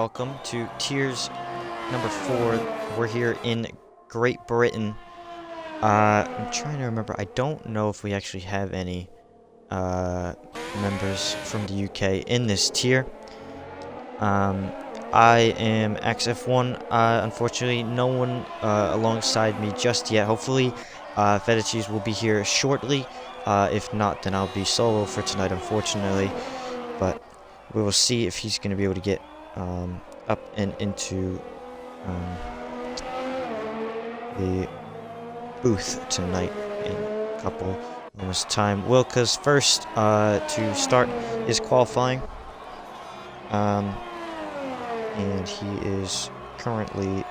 welcome to Tiers number 4. We're here in Great Britain. I'm trying to remember. I don't know if we actually have any members from the UK in this tier. I am XF1. Unfortunately, no one alongside me just yet. Hopefully, Fetiches will be here shortly. If not, then I'll be solo for tonight, unfortunately. But we will see if he's going to be able to get up and into the booth tonight in a couple moments' time. Wilka's first to start his qualifying. And he is currently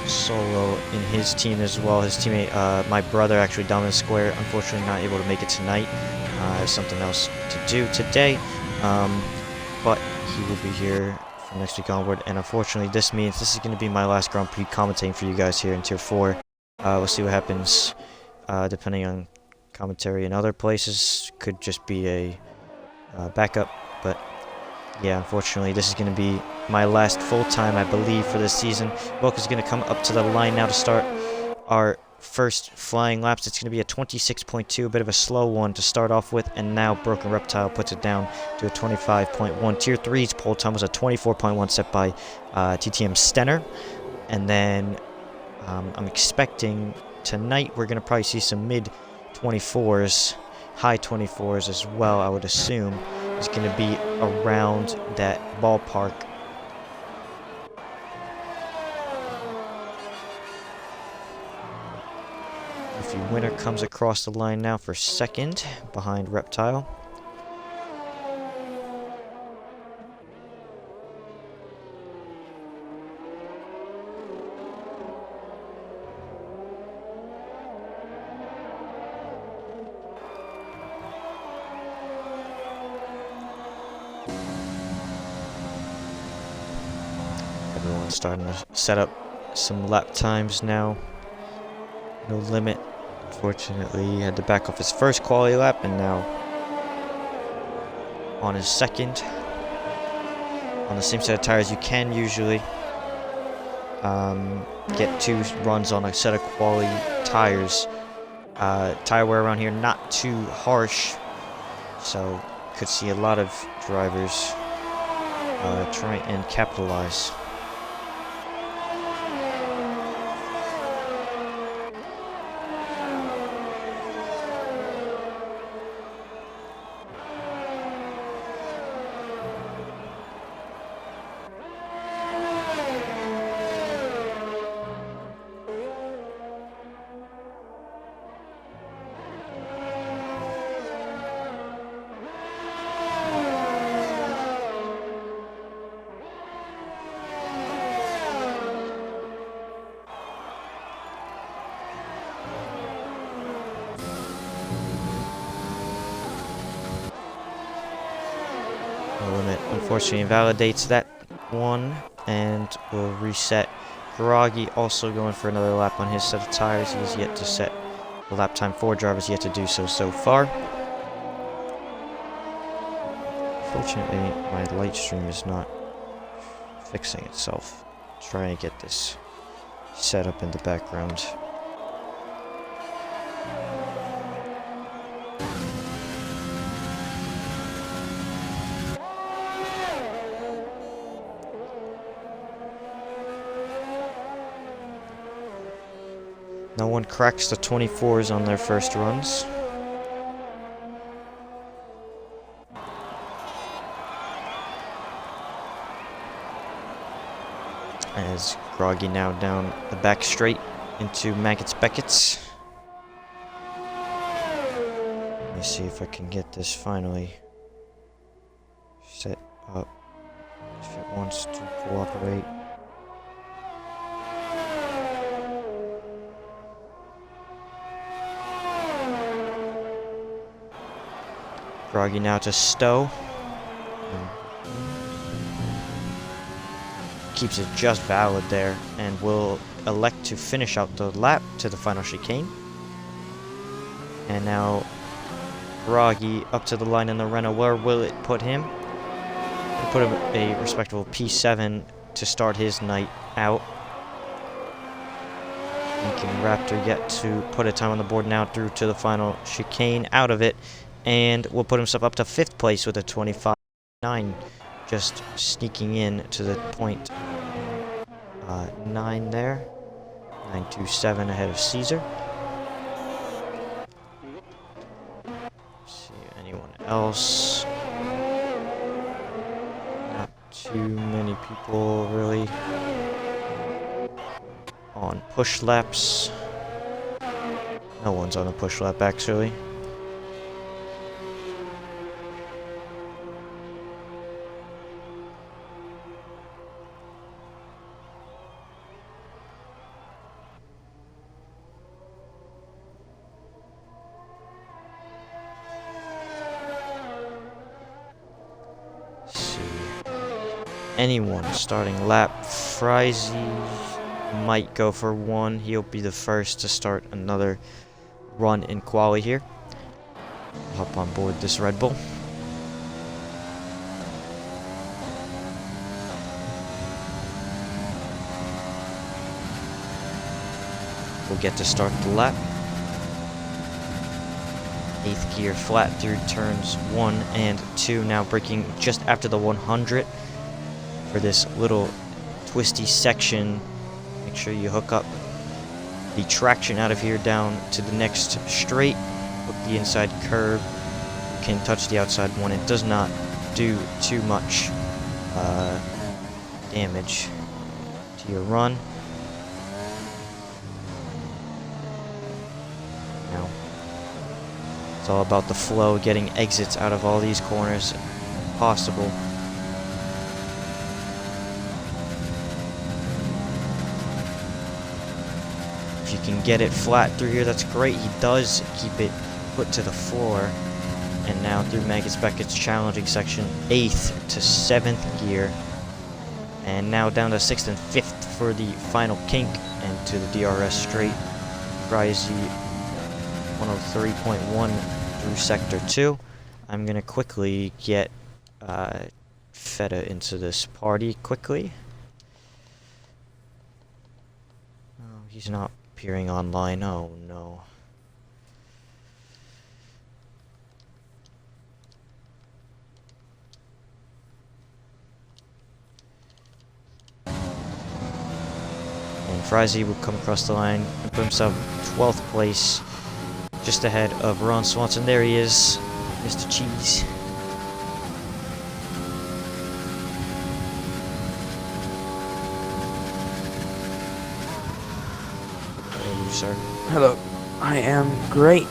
solo in his team as well. His teammate, my brother, actually down in the square, unfortunately not able to make it tonight. Has something else to do today, but he will be here from next week onward. And unfortunately, this means this is going to be my last Grand Prix commentating for you guys here in Tier 4. We'll see what happens, depending on commentary in other places. Could just be a backup, but yeah, unfortunately, this is going to be my last full time, I believe, for this season. Wilk is going to come up to the line now to start our first flying laps. It's going to be a 26.2, a bit of a slow one to start off with, and now Broken Reptile puts it down to a 25.1. Tier 3's pole time was a 24.1 set by TTM Stenner, and then I'm expecting tonight we're going to probably see some mid 24s, high 24s as well. I would assume is going to be around that ballpark. BRL comes across the line now for second behind Reptile. Everyone's starting to set up some lap times now. No limit. Unfortunately, he had to back off his first quality lap, and now on his second. On the same set of tires, you can usually get 2 runs on a set of quality tires. Tire wear around here not too harsh, so could see a lot of drivers try and capitalize. Limit unfortunately invalidates that one, and will reset. Groggy also going for another lap on his set of tires. He has yet to set the lap time. 4 drivers yet to do so far. Fortunately, my light stream is not fixing itself. Trying to get this set up in the background. No one cracks the 24s on their first runs. As Groggy now down the back straight into Beckett's. Let me see if I can get this finally set up if it wants to cooperate. Groggy now to Stowe. Keeps it just valid there, and will elect to finish out the lap to the final chicane. And now Groggy up to the line in the Renault. Where will it put him? It'll put him a respectable P7 to start his night out. Can Raptor get to put a time on the board now through to the final chicane, out of it, and will put himself up to 5th place with a 25.9, just sneaking in to the point 9 there. 9.27 ahead of Caesar. See anyone else? Not too many people really on push laps. No one's on a push lap actually. Anyone starting lap. Frizy might go for one. He'll be the first to start another run in quali here. Hop on board this Red Bull. We'll get to start the lap. 8th gear flat through turns 1 and 2. Now braking just after the 100. For this little twisty section, make sure you hook up the traction out of here down to the next straight. Hook the inside curb. You can touch the outside one. It does not do too much damage to your run. Now, it's all about the flow, getting exits out of all these corners possible. You can get it flat through here, that's great. He does keep it put to the floor. And now through Magus Beckett's challenging section, 8th to 7th gear. And now down to 6th and 5th for the final kink and to the DRS straight. Frizy 103.1 through sector 2. I'm going to quickly get Feta into this party quickly. Oh, he's not appearing online. Oh no. And Frizy will come across the line and put himself 12th place, just ahead of Ron Swanson. There he is, Mr. Cheese. Sir. Hello. I am great.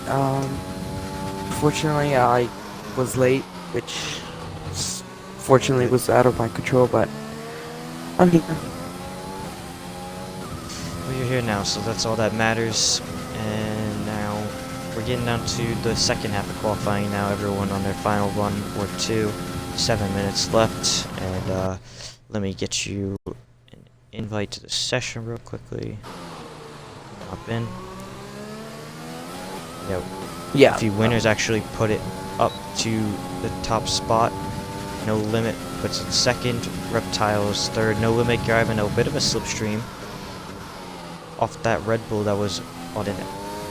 Fortunately, I was late, which fortunately was out of my control, but I'm here. Well, you're here now, so that's all that matters. And now we're getting down to the second half of qualifying now. Everyone on their final run or two. 7 minutes left, and let me get you an invite to the session real quickly. Hop in. Yeah. WhiffyWinner's actually put it up to the top spot. No Limit puts it second. Reptile's third. No Limit driving a bit of a slipstream off that Red Bull that was on an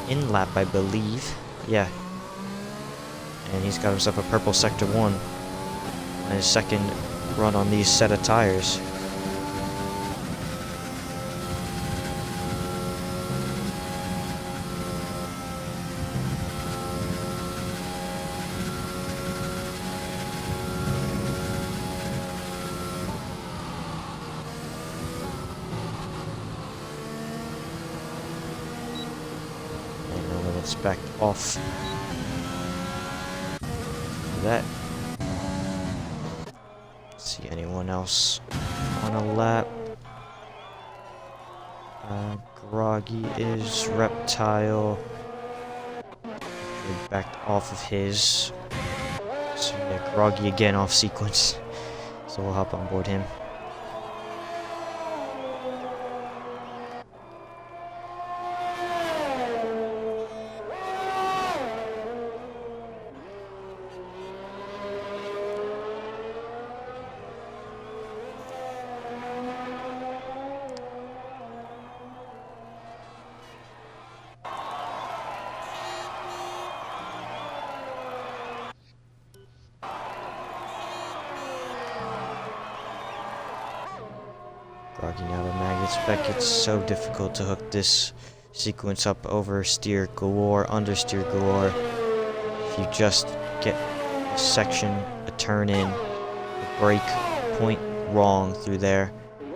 in lap, I believe. Yeah. And he's got himself a purple sector 1 and his second run on these set of tires. Back off that. See anyone else on a lap? Groggy is Reptile. Actually backed off of his. So yeah, Groggy again off sequence. So we'll hop on board him. Groggy now to Maggots. Beckett's so difficult to hook this sequence up. Oversteer galore, understeer galore. If you just get a section, a turn in, a break point wrong through there.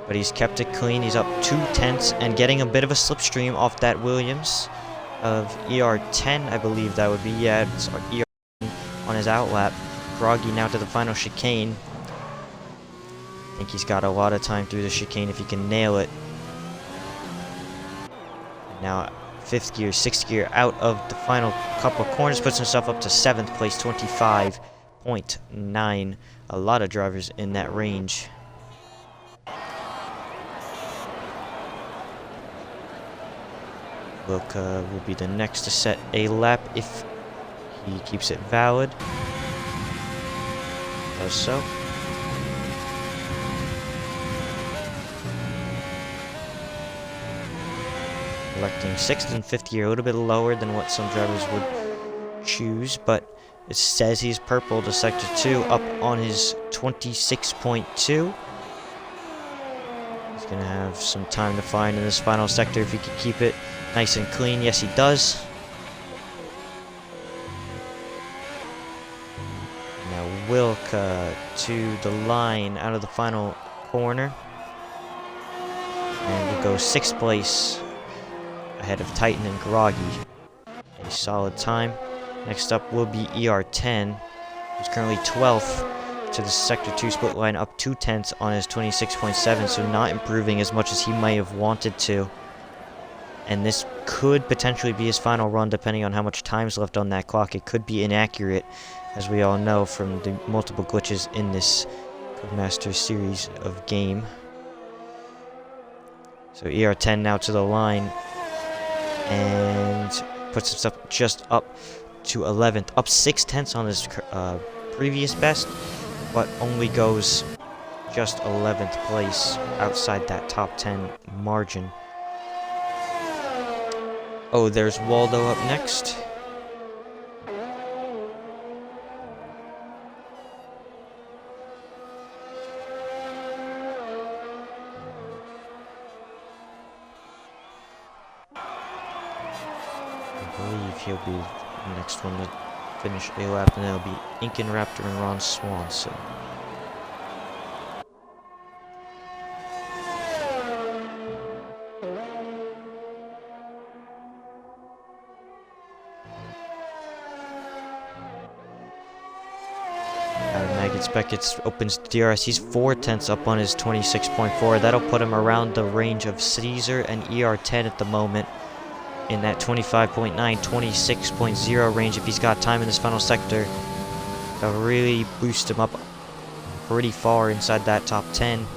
But he's kept it clean. He's up 2/10 and getting a bit of a slipstream off that Williams of ER10, I believe that would be. Yeah, it's ER10 on his outlap. Groggy now to the final chicane. I think he's got a lot of time through the chicane if he can nail it. Now, 5th gear, 6th gear out of the final couple corners, puts himself up to 7th place, 25.9. A lot of drivers in that range. Wilka will be the next to set a lap if he keeps it valid. Does so. Electing 6th and 5th gear, a little bit lower than what some drivers would choose, but it says he's purple to sector 2, up on his 26.2. He's going to have some time to find in this final sector if he can keep it nice and clean. Yes, he does. Now Wilka to the line out of the final corner. And we'll go 6th place ahead of Titan and Groggy. A solid time. Next up will be ER10, who's currently 12th to the Sector 2 split line, up 2/10 on his 26.7, so not improving as much as he might have wanted to. And this could potentially be his final run, depending on how much time's left on that clock. It could be inaccurate, as we all know from the multiple glitches in this Codemaster series of game. So ER10 now to the line, and puts himself just up to 11th, up 6/10 on his previous best, but only goes just 11th place outside that top 10 margin. Oh, there's Waldo up next. I believe he'll be the next one to finish a lap, and that'll be Incan Raptor and Ron Swanson. Maggots Beckett's opens DRS. He's 4/10 up on his 26.4. That'll put him around the range of Caesar and ER10 at the moment, in that 25.9, 26.0 range. If he's got time in this final sector, that'll really boost him up pretty far inside that top 10.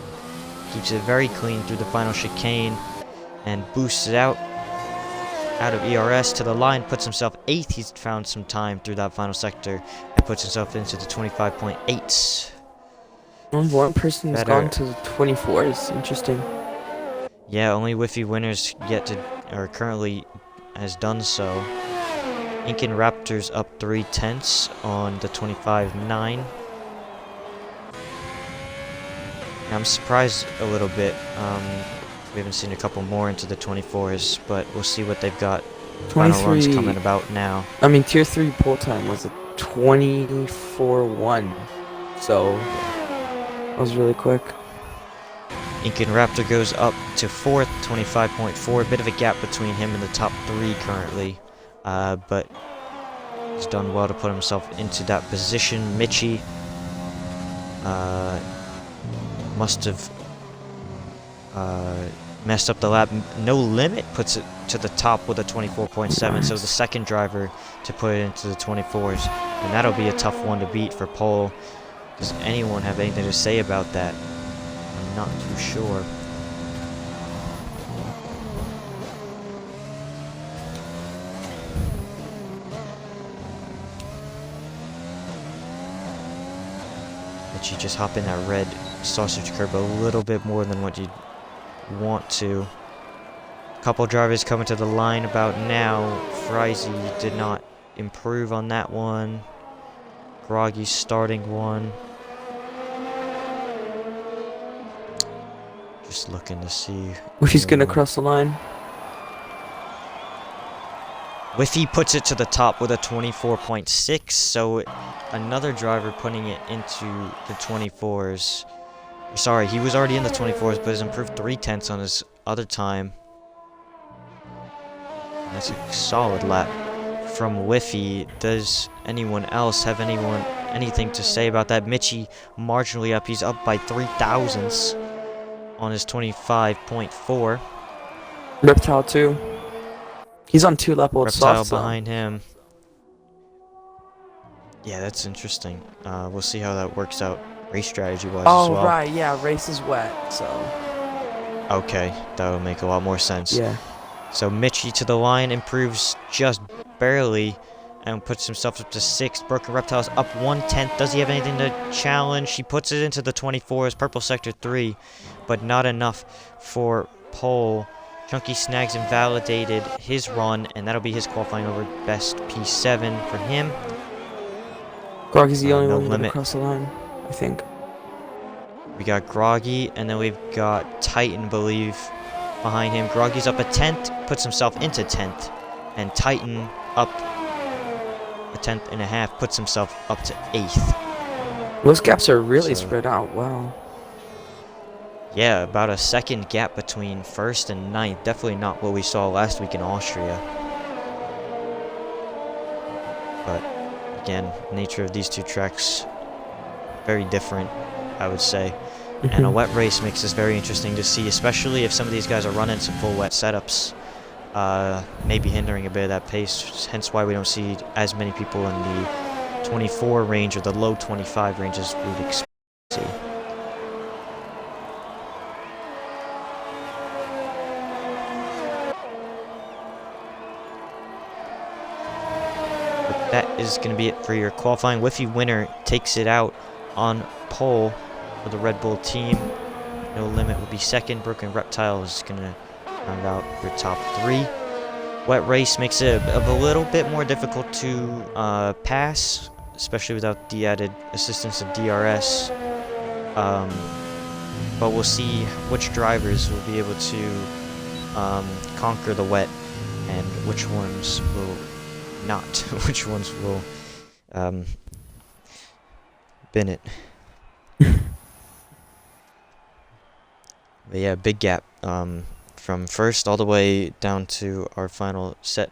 Keeps it very clean through the final chicane and boosts it out of ERS to the line, puts himself 8th. He's found some time through that final sector and puts himself into the 25.8. Only one person's gone to the 24 is interesting. Yeah, only WhiffyWinner's yet to, or currently has done so. Incan Raptors up 3/10 on the 25.9. I'm surprised a little bit. We haven't seen a couple more into the 24s, but we'll see what they've got. Final runs coming about now. I mean, Tier 3 pull time was a 24.1, so that was really quick. Incan Raptor goes up to 4th, 25.4. A bit of a gap between him and the top 3 currently, but he's done well to put himself into that position. Mitchie must have messed up the lap. No Limit puts it to the top with a 24.7, so the second driver to put it into the 24s, and that'll be a tough one to beat for Pole. Does anyone have anything to say about that? I'm not too sure. But you just hop in that red sausage curb a little bit more than what you'd want to. Couple drivers coming to the line about now. Frizy did not improve on that one. Groggy's starting one. Just looking to see. Whiffy's gonna cross the line. Whiffy puts it to the top with a 24.6, so another driver putting it into the 24s. Sorry, he was already in the 24s, but has improved 0.3 on his other time. That's a solid lap from Whiffy. Does anyone else have anything to say about that? Mitchie marginally up. He's up by 0.3 on his 25.4. Reptile too. He's on 2 lap old Reptile soft behind him. Yeah, that's interesting. We'll see how that works out race strategy-wise as well. Oh, right, yeah, race is wet, so... Okay, that would make a lot more sense. Yeah. So Mitchie to the line, improves just barely, and puts himself up to 6th. Broken Reptile's up 1/10. Does he have anything to challenge? He puts it into the 24s, purple sector 3, but not enough for pole. Chunky snags invalidated his run, and that'll be his qualifying over best P7 for him. Groggy's the only no one going limit. across the line, I think. We got Groggy, and then we've got Titan, believe, behind him. Groggy's up a 10th, puts himself into 10th, and Titan up a 10.5, puts himself up to 8th. Those gaps are really spread out, wow. Yeah, about a second gap between 1st and 9th. Definitely not what we saw last week in Austria. But again, nature of these two tracks, very different, I would say. And a wet race makes this very interesting to see, especially if some of these guys are running some full wet setups. Maybe hindering a bit of that pace, hence why we don't see as many people in the 24 range or the low 25 range as we'd expect to see. But that is going to be it for your qualifying. WhiffyWinner takes it out on pole for the Red Bull team. No Limit will be 2nd. Broken Reptile is going to round out your top 3. Wet race makes it a little bit more difficult to pass, especially without the added assistance of DRS. But we'll see which drivers will be able to conquer the wet and which ones will not. Which ones will bin it. But yeah, big gap from 1st all the way down to our final set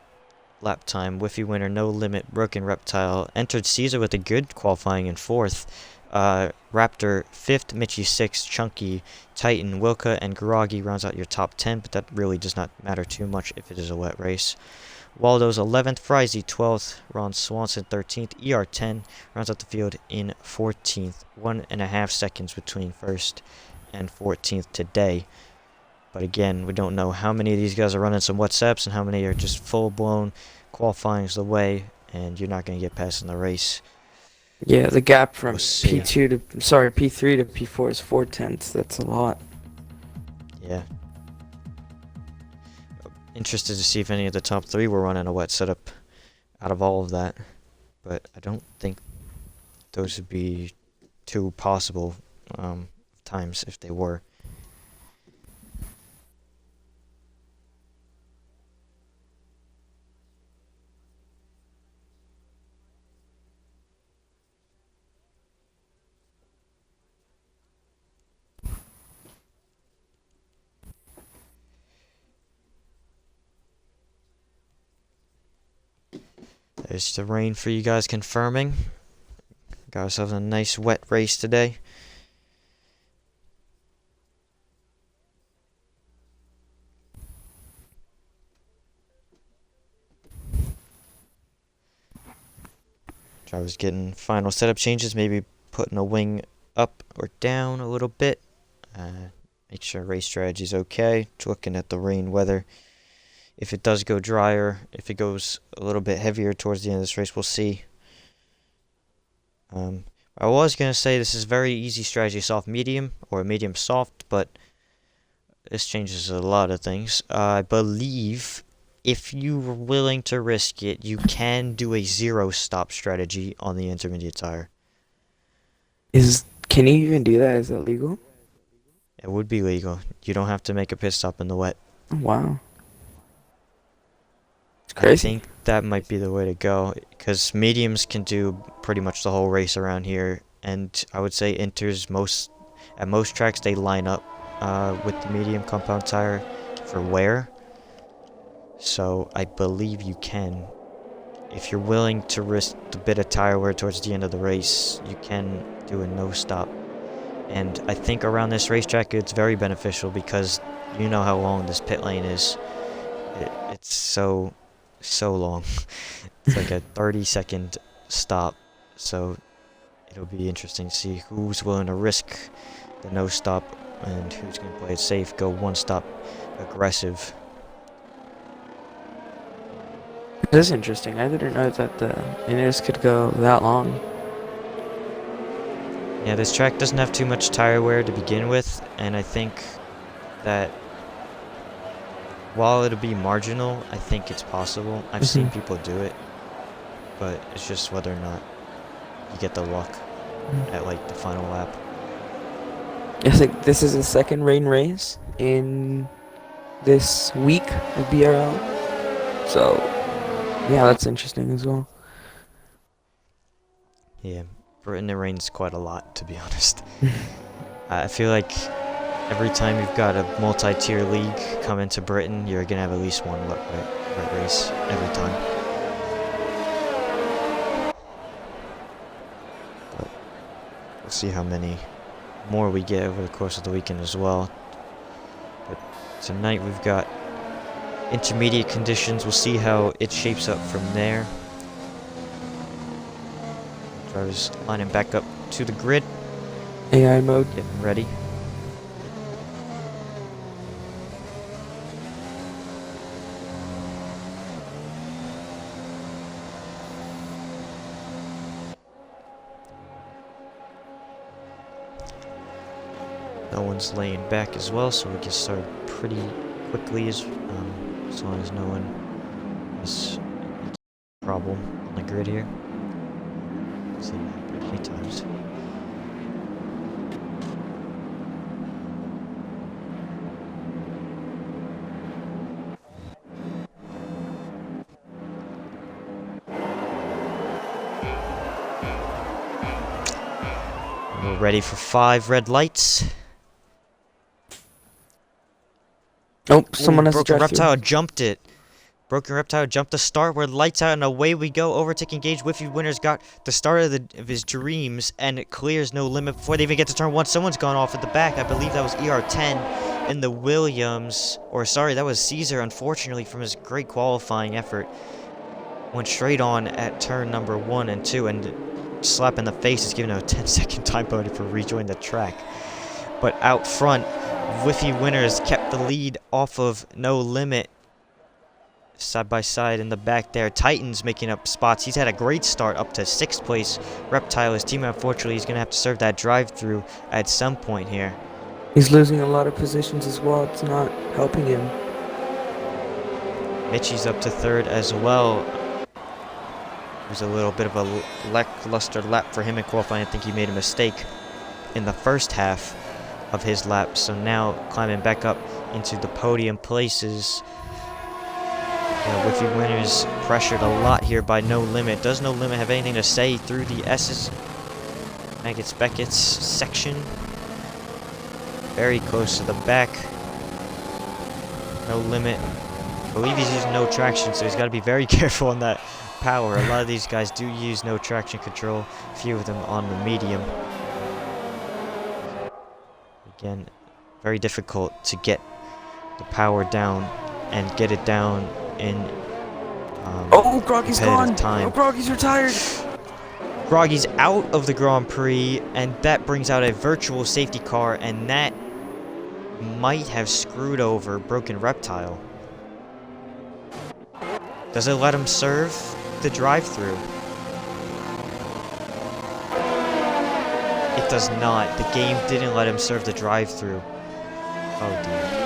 lap time. WhiffyWinner, No Limit, Broken Reptile. Entered Caesar with a good qualifying in 4th. Raptor 5th, Mitchie 6th, Chunky, Titan, Wilka, and Groggy rounds out your top 10, but that really does not matter too much if it is a wet race. Waldo's 11th, Frizy 12th, Ron Swanson 13th, ER10 rounds out the field in 14th. 1.5 seconds between 1st and 14th today. But again, we don't know how many of these guys are running some wet setups and how many are just full-blown qualifying's the way, and you're not going to get past in the race. Yeah, the gap from P3 to P4 is 0.4. That's a lot. Yeah. Interested to see if any of the top 3 were running a wet setup out of all of that, but I don't think those would be too possible times if they were. There's the rain for you guys confirming. Guys having a nice wet race today. Drivers getting final setup changes, maybe putting a wing up or down a little bit. Make sure race strategy is okay. Looking at the rain weather. If it does go drier, if it goes a little bit heavier towards the end of this race, we'll see. I was going to say this is very easy strategy, soft medium or medium soft, but this changes a lot of things. I believe if you were willing to risk it, you can do a 0 stop strategy on the intermediate tire. Can you even do that? Is that legal? It would be legal. You don't have to make a pit stop in the wet. Wow. It's I crazy. think that might be the way to go, because mediums can do pretty much the whole race around here, and I would say inters at most tracks they line up with the medium compound tire for wear. So I believe you can, if you're willing to risk the bit of tire wear towards the end of the race, you can do a no stop. And I think around this racetrack it's very beneficial because you know how long this pit lane is. It's so long. It's like a 30-second stop. So it'll be interesting to see who's willing to risk the no stop and who's going to play it safe, go one stop aggressive. It is interesting. I didn't know that the inners could go that long. Yeah, this track doesn't have too much tire wear to begin with, and I think that while it'll be marginal, I think it's possible. I've seen people do it, but it's just whether or not you get the luck at like the final lap. I think this is the second rain race in this week of BRL. So, yeah, that's interesting as well. Yeah, Britain, it rains quite a lot, to be honest. I feel like every time you've got a multi-tier league come into Britain, you're going to have at least one wet race every time. But we'll see how many more we get over the course of the weekend as well. But tonight we've got intermediate conditions. We'll see how it shapes up from there. Drivers lining back up to the grid. AI mode. Getting ready. No one's laying back as well, so we can start pretty quickly as long as no one has a problem on the grid here. Seen that many times. We're ready for 5 red lights. Oh, someone has to Broken drive Reptile through. jumped it. Broken Reptile jumped the start. We're lights out and away we go. Overtake engaged. WhiffyWinner's got the start of his dreams, and it clears No Limit before they even get to turn 1. Someone's gone off at the back. I believe that was ER10 in the Williams. Or sorry, that was Caesar, unfortunately, from his great qualifying effort. Went straight on at turn number 1 and 2, and slap in the face is giving him a 10-second time penalty for rejoining the track. But out front, WhiffyWinner's kept the lead off of No Limit. Side by side in the back there. Titan's making up spots. He's had a great start up to 6th place. Reptile, his team, unfortunately, he's going to have to serve that drive-through at some point here. He's losing a lot of positions as well. It's not helping him. Mitchie's up to 3rd as well. It was a little bit of a lackluster lap for him in qualifying. I think he made a mistake in the first half of his lap. So now climbing back up into the podium places. WhiffyWinner's pressured a lot here by No Limit. Does No Limit have anything to say through the S's? Maggots Beckett's section. Very close to the back. No Limit. I believe he's using no traction, so he's got to be very careful on that power. A lot of these guys do use no traction control. A few of them on the medium. Again, very difficult to get the power down and get it down in Groggy's gone. time. Oh, Groggy's retired. Groggy's out of the Grand Prix, and that brings out a virtual safety car, and that might have screwed over Broken Reptile. Does it let him serve the drive-through? It does not. The game didn't let him serve the drive-through. Oh dear.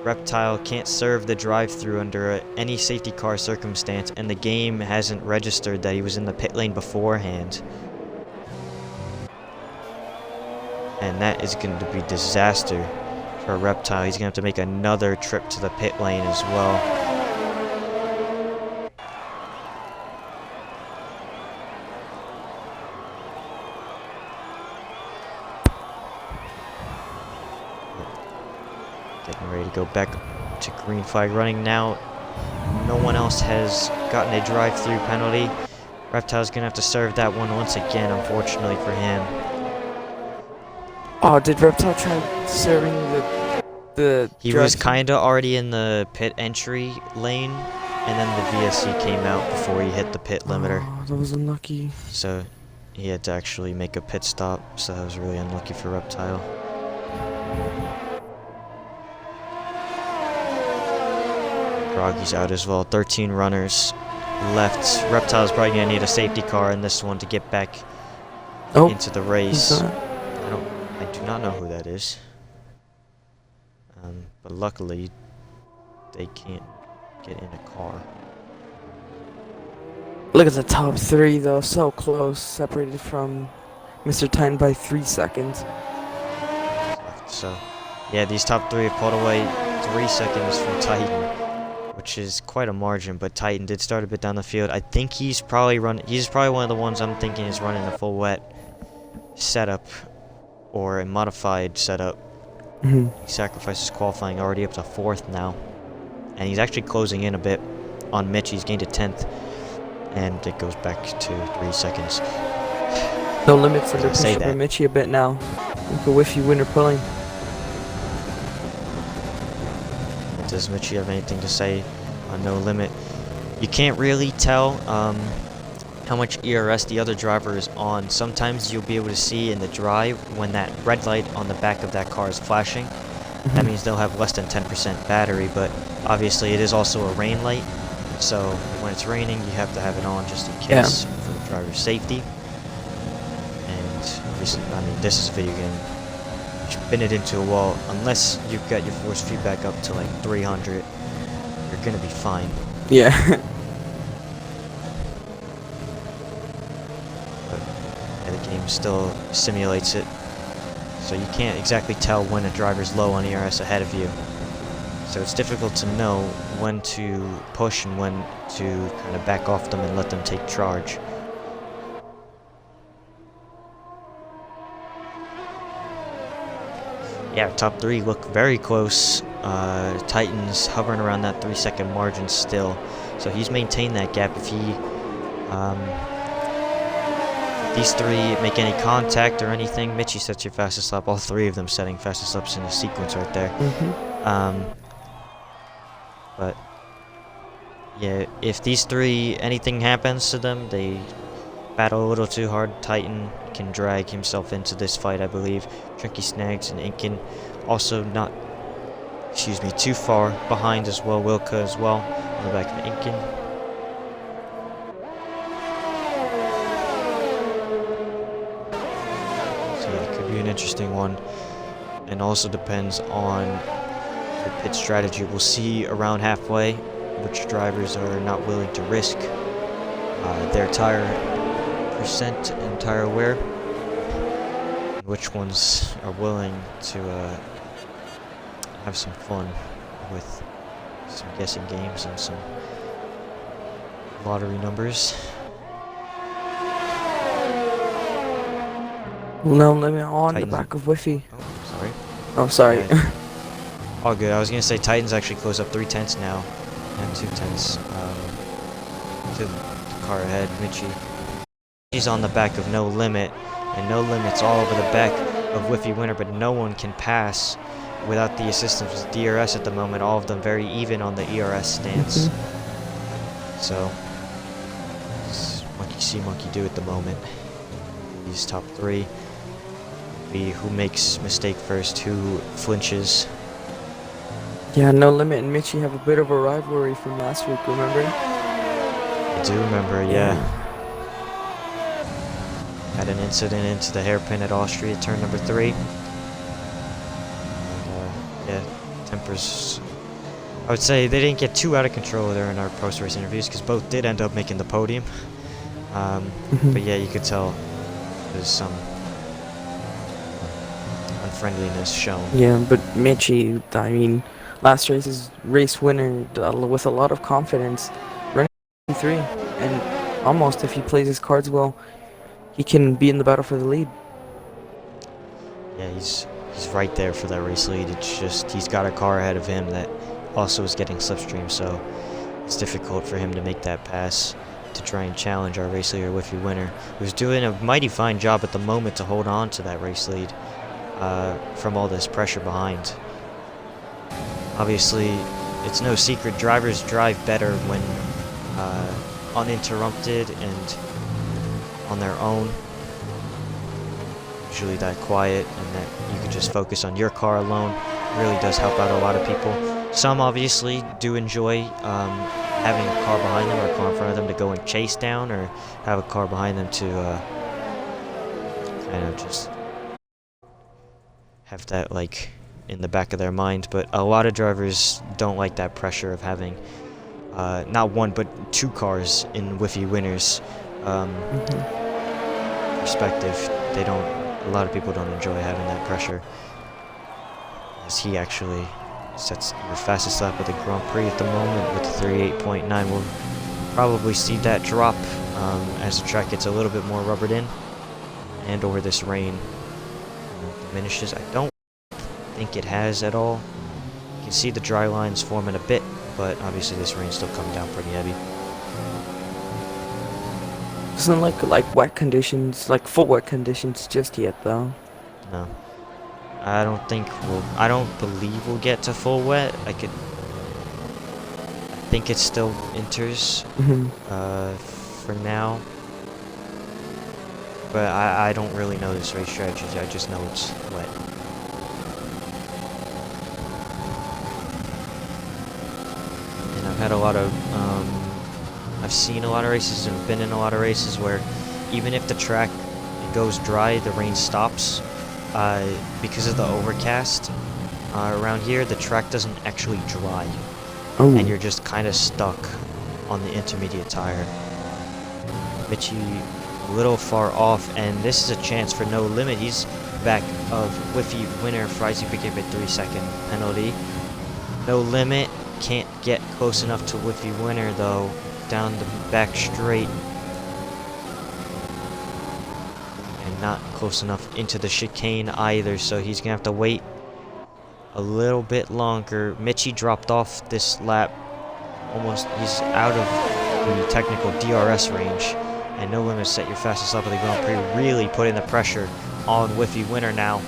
Reptile can't serve the drive-through under any safety car circumstance, and the game hasn't registered that he was in the pit lane beforehand. and that is going to be disaster for Reptile. He's going to have to make another trip to the pit lane as well. Getting ready to go back to green flag running now. No one else has gotten a drive-through penalty. Reptile's gonna have to serve that one once again, unfortunately for him. Oh, did Reptile try serving the He was kinda already in the pit entry lane, and then the VSC came out before he hit the pit limiter. Oh, that was unlucky. So he had to actually make a pit stop, so that was really unlucky for Reptile. Groggy's out as well. 13 runners left. Reptile's probably gonna need a safety car in this one to get back into the race. I do not know who that is. But luckily, they can't get in a car. Look at the top 3 though, so close, separated from Mr. Titan by 3 seconds. So, yeah, these top 3 have pulled away 3 seconds from Titan, which is quite a margin, but Titan did start a bit down the field. I think he's probably one of the ones I'm thinking is running a full wet setup or a modified setup. He sacrifices qualifying, already up to 4th now, and he's actually closing in a bit on Mitch. He's gained a 10th, and it goes back to 3 seconds. No limit for the push for Mitchie a bit now. Look at WhiffyWinner pulling. Does Mitchie have anything to say on No Limit? You can't really tell how much ERS the other driver is on. Sometimes you'll be able to see in the drive when that red light on the back of that car is flashing. That means they'll have less than 10% battery, but obviously it is also a rain light, so when it's raining you have to have it on just in case for the driver's safety. And obviously, I mean, this is a video game. Spin it into a wall, unless you've got your force feedback up to like 300, you're gonna be fine. Yeah. But yeah, the game still simulates it, so you can't exactly tell when a driver's low on ERS ahead of you. So it's difficult to know when to push and when to kind of back off them and let them take charge. Yeah, top 3 look very close. Titan's hovering around that 3-second margin still, so he's maintained that gap. If these 3 make any contact or anything, Mitchie sets your fastest lap. All 3 of them setting fastest laps in a sequence right there. But yeah, if these 3, anything happens to them, they battle a little too hard, Titan can drag himself into this fight, I believe. Trinky Snags and Inkin also not, too far behind as well. Wilka as well on the back of Inkin. So yeah, it could be an interesting one, and also depends on the pit strategy. We'll see around halfway which drivers are not willing to risk their tire percent and tire wear, and which ones are willing to have some fun with some guessing games and some lottery numbers. No limit on Titans. the back of Whiffy. Oh, sorry. Oh, sorry. Yeah. All good. I was gonna say Titans actually close up 3/10 now, and 2/10 to the car ahead. Mitchie. He's on the back of No Limit, and No Limit's all over the back of WhiffyWinner, but no one can pass without the assistance of DRS at the moment. All of them very even on the ERS stance. So, it's monkey see, monkey do at the moment. These top 3 be who makes mistake first, who flinches. Yeah, No Limit and Mitchie have a bit of a rivalry from last week, remember? I do remember, yeah. Had an incident into the hairpin at Austria, turn number 3. And, yeah, tempers. I would say they didn't get too out of control there in our post-race interviews, because both did end up making the podium. But yeah, you could tell there's some unfriendliness shown. Yeah, but Mitchie, I mean, last race's race winner with a lot of confidence, running 3, and almost if he plays his cards well, he can be in the battle for the lead. Yeah, he's right there for that race lead. It's just he's got a car ahead of him that also is getting slipstream, so it's difficult for him to make that pass to try and challenge our race leader, WhiffyWinner, who's doing a mighty fine job at the moment to hold on to that race lead from all this pressure behind. Obviously, it's no secret drivers drive better when uninterrupted and on their own. Usually that quiet and that you can just focus on your car alone really does help out a lot of people. Some obviously do enjoy having a car behind them or a car in front of them to go and chase down, or have a car behind them to kind of just have that like in the back of their mind. But a lot of drivers don't like that pressure of having not one but 2 cars in WhiffyWinner's perspective. They don't. A lot of people don't enjoy having that pressure, as he actually sets the fastest lap of the Grand Prix at the moment with 38.9. We'll probably see that drop as the track gets a little bit more rubbered in, and or this rain diminishes. I don't think it has at all. You can see the dry lines forming a bit, but obviously this rain's still coming down pretty heavy. Doesn't like wet conditions, like full wet conditions just yet though. No. I don't believe we'll get to full wet. I think it still enters for now. But I don't really know this race strategy. I just know it's wet. And I've had a lot of I've seen a lot of races and been in a lot of races where even if the track goes dry, the rain stops. Because of the overcast around here, the track doesn't actually dry. Oh. And you're just kind of stuck on the intermediate tire. Mitchie a little far off, and this is a chance for No Limit. He's back of WhiffyWinner. Frizy picked up a 3-second penalty. No Limit can't get close enough to WhiffyWinner though, down the back straight. Not close enough into the chicane either, so he's gonna have to wait a little bit longer. Mitchie dropped off this lap. Almost, he's out of the technical DRS range, and No Limit set your fastest lap of the Grand Prix, really putting the pressure on WhiffyWinner now.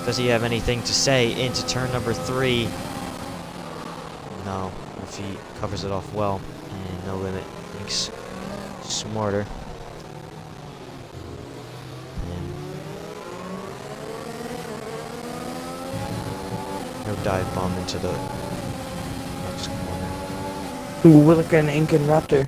Does he have anything to say into turn number 3? No, Whiffy covers it off well, and No Limit thinks smarter. No dive bomb into the next corner. Wilka and Incan Raptor.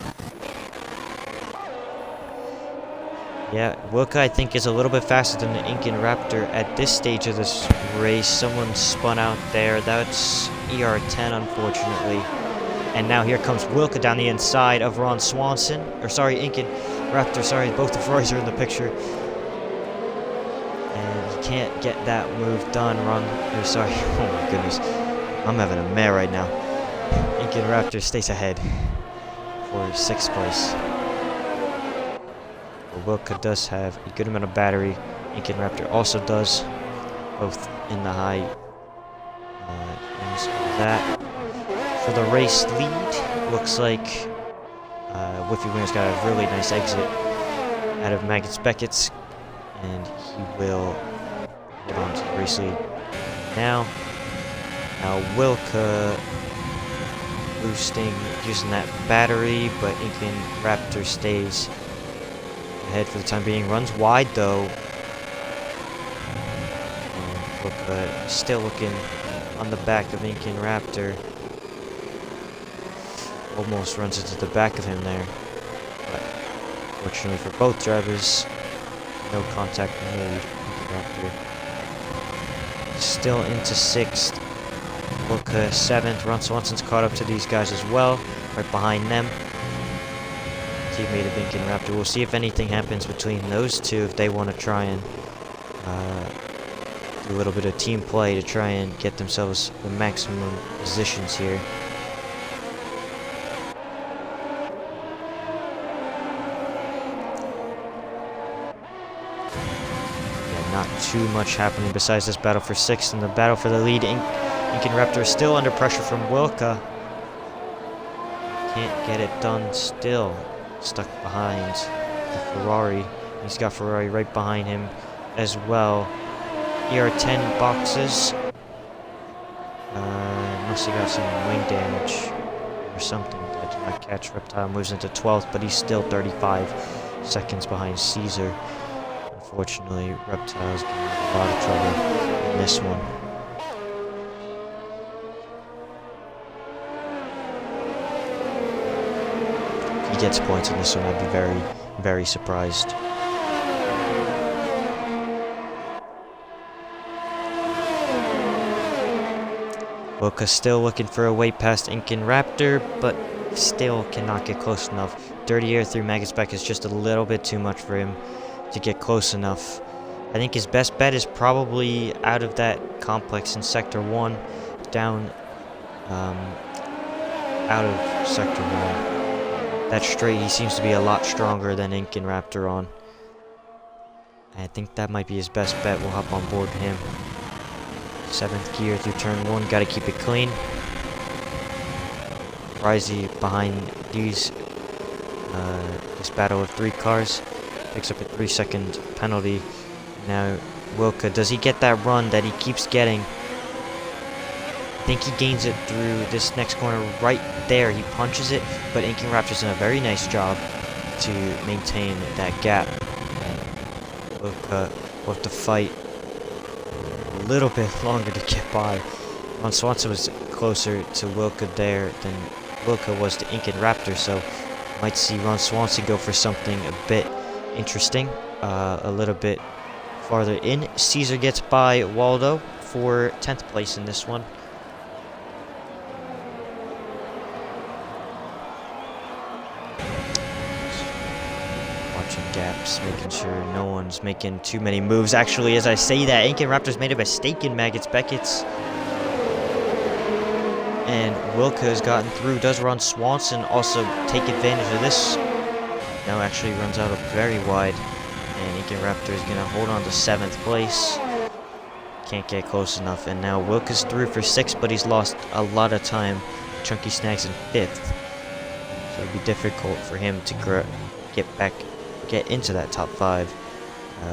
Yeah, Wilka I think is a little bit faster than the Incan Raptor at this stage of this race. Someone spun out there. That's ER10, unfortunately. And now here comes Wilka down the inside of Ron Swanson. Or sorry, Incan Raptor, sorry, both the Ferraris are in the picture. Can't get that move done. Sorry. Oh my goodness. I'm having a mare right now. Incan Raptor stays ahead for 6th place. Wilka does have a good amount of battery. Incan Raptor also does. Both in the high ends of that. For the race lead, looks like WhiffyWinner's got a really nice exit out of Magnus Beckett's, and he will on to the race lead now. Wilka boosting, using that battery, but Incan Raptor stays ahead for the time being. Runs wide though. And Wilka still looking on the back of Incan Raptor. Almost runs into the back of him there. But fortunately for both drivers, no contact made. Incan Raptor still into 6th. Wilka 7th. Ron Swanson's caught up to these guys as well, right behind them. Teammate of Incan Raptor. We'll see if anything happens between those two, if they want to try and do do a little bit of team play to try and get themselves the maximum positions here. Yeah, not too much happening besides this battle for 6th and the battle for the lead. Incan Raptor still under pressure from Wilka. Can't get it done still. Stuck behind the Ferrari. He's got Ferrari right behind him as well. ER10 boxes. Must have got some wing damage or something. I did not catch. Reptile moves into 12th, but he's still 35 seconds behind Caesar. Unfortunately, Reptile's getting a lot of trouble in this one. If he gets points in this one, I'd be very, very surprised. Wilka still looking for a way past Incan Raptor, but still cannot get close enough. Dirty Air through Maggot's back is just a little bit too much for him to get close enough. I think his best bet is probably out of that complex in Sector 1, down out of Sector 1. That straight, he seems to be a lot stronger than Incan Raptor on. I think that might be his best bet. We'll hop on board him. 7th gear through turn 1, gotta keep it clean. Risey behind these, this battle of 3 cars, picks up a 3-second penalty. Now Wilka, does he get that run that he keeps getting? I think he gains it through this next corner right there. He punches it, but Incan Raptor's done a very nice job to maintain that gap. Wilka will have to fight a little bit longer to get by. Ron Swanson was closer to Wilka there than Wilka was to Incan Raptor, so might see Ron Swanson go for something a bit interesting, a little bit farther in. Caesar gets by Waldo for 10th place in this one. Gaps, making sure no one's making too many moves. Actually, as I say that, Incan Raptor's made a mistake in Maggot's Beckett's. And Wilka has gotten through. Does Ron Swanson also take advantage of this? No, actually runs out of very wide. And Incan Raptor is going to hold on to 7th place. Can't get close enough. And now Wilka's through for 6th, but he's lost a lot of time. Chunky Snags in 5th. So it'll be difficult for him to get into that top 5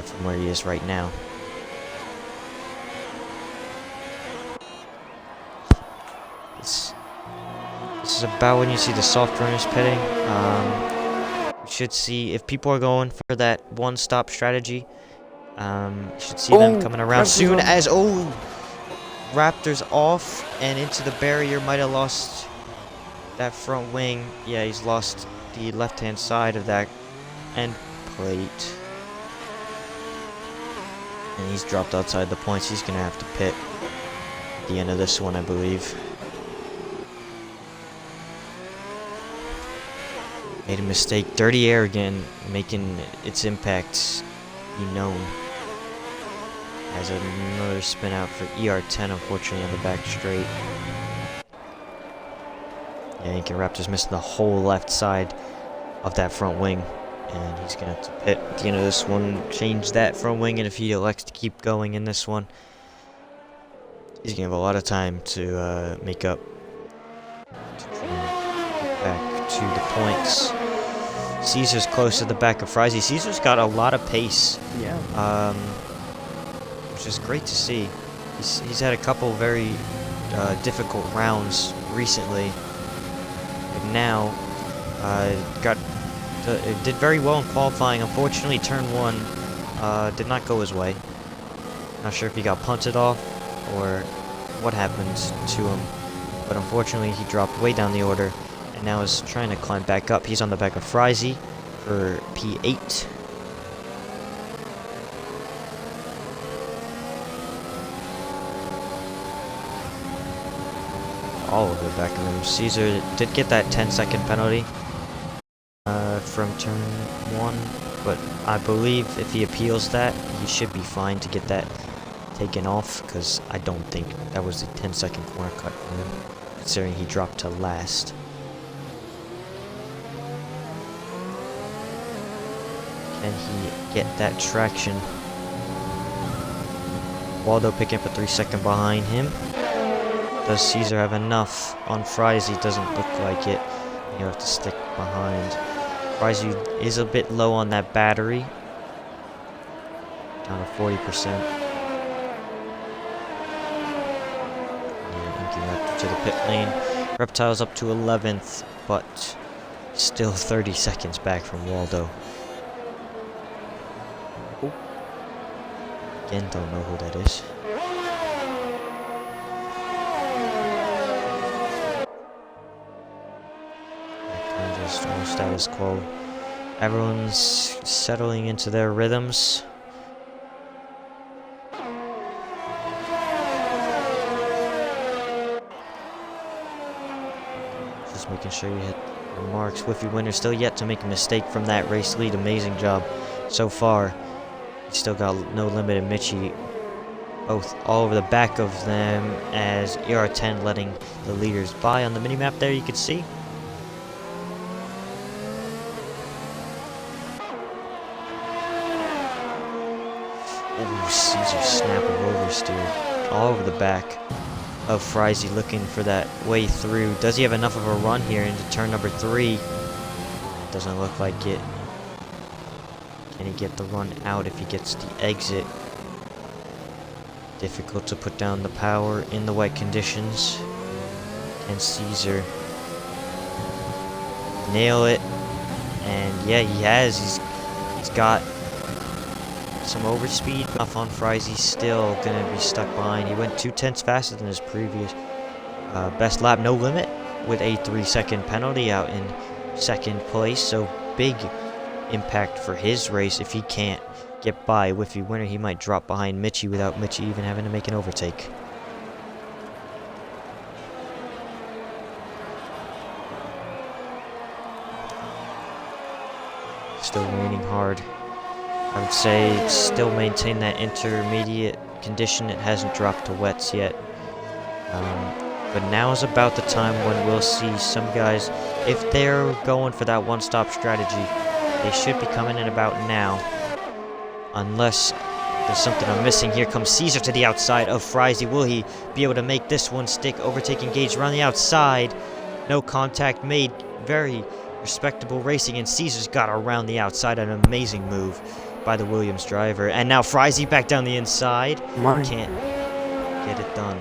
from where he is right now. This is about when you see the soft runners pitting. You should see if people are going for that one-stop strategy. You should see them coming around soon as Raptor's off and into the barrier. Might have lost that front wing. Yeah, he's lost the left-hand side of that end plate, and he's dropped outside the points. He's gonna have to pit at the end of this one, I believe. Made a mistake. Dirty Air again, making its impact be known. Has another spin out for ER10, unfortunately, on the back straight. Yeah, Incan Raptor's missing the whole left side of that front wing. And he's going to have to pit at the end of this one, change that front wing, and if he elects to keep going in this one, he's going to have a lot of time to make up, to try and get back to the points. Caesar's close to the back of Frizy. Caesar's got a lot of pace, which is great to see. He's had a couple very difficult rounds recently, and now did very well in qualifying. Unfortunately, turn 1 did not go his way. Not sure if he got punted off or what happened to him, but unfortunately he dropped way down the order and now is trying to climb back up. He's on the back of Frizy for P8. All of it back in him. Caesar did get that 10-second penalty from turn 1, but I believe if he appeals that, he should be fine to get that taken off, because I don't think that was the 10-second corner cut for him, considering he dropped to last. Can he get that traction? Waldo picking up a 3-second behind him. Does Caesar have enough on Frizy? Doesn't look like it. You have to stick behind. Frizy is a bit low on that battery. Down to 40%. Yeah, inking up to the pit lane. Reptile's up to 11th, but still 30 seconds back from Waldo. Again, don't know who that is. Just all status quo. Everyone's settling into their rhythms. Just making sure you hit the marks. WhiffyWinner still yet to make a mistake from that race lead. Amazing job so far. Still got No Limit and Mitchie both all over the back of them, as ER10 letting the leaders by. On the minimap there you can see. Ooh, Caesar snapping oversteer all over the back of Frizy, looking for that way through. Does he have enough of a run here into turn number 3? Doesn't look like it. Can he get the run out if he gets the exit? Difficult to put down the power in the wet conditions. Can Caesar nail it? And yeah, he has. He's got some overspeed off on Frizy. Still gonna be stuck behind. He went 2/10 faster than his previous best lap. No Limit with a 3-second penalty out in second place. So big impact for his race. If he can't get by WhiffyWinner, he might drop behind Mitchie without Mitchie even having to make an overtake. Still raining hard. I would say still maintain that intermediate condition. It hasn't dropped to wets yet. But now is about the time when we'll see some guys, if they're going for that one-stop strategy, they should be coming in about now. Unless there's something I'm missing. Here comes Caesar to the outside of Frizy. Will he be able to make this one stick? Overtaking Gage around the outside. No contact made. Very respectable racing, and Caesar's got around the outside. An amazing move by the Williams driver. And now Frizy back down the inside. Can't get it done.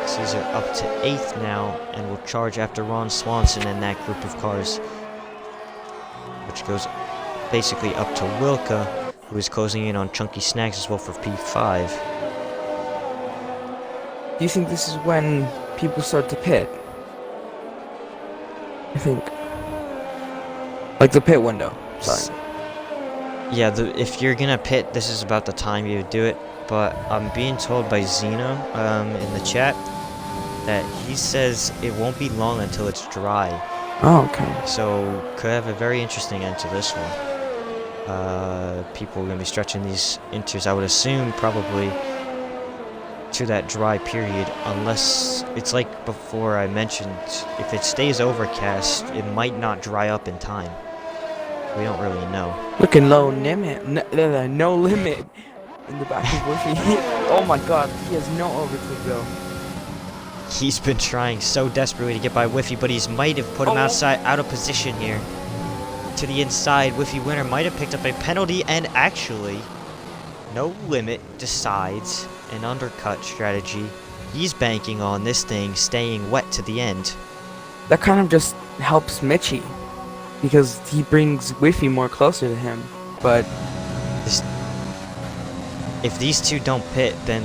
Caesar up to 8th now, and will charge after Ron Swanson and that group of cars, which goes basically up to Wilka, who is closing in on Chunky Snacks as well for P5. Do you think this is when people start to pit? I think. Like the pit window. Sorry. Yeah, if you're gonna pit, this is about the time you do it. But I'm being told by Zeno in the chat that he says it won't be long until it's dry. Oh, okay. So could have a very interesting end to this one. People are going to be stretching these inters, I would assume, probably to that dry period, unless it's like before I mentioned, if it stays overcast, it might not dry up in time. We don't really know. Looking low limit, no limit in the back of Whiffy. Oh my god, he has no overtake though. He's been trying so desperately to get by Whiffy, but he's might have put him outside, out of position here. To the inside, WhiffyWinner might have picked up a penalty, and actually, No Limit decides an undercut strategy. He's banking on this thing staying wet to the end. That kind of just helps Mitchie, because he brings Whiffy more closer to him, but if these two don't pit, then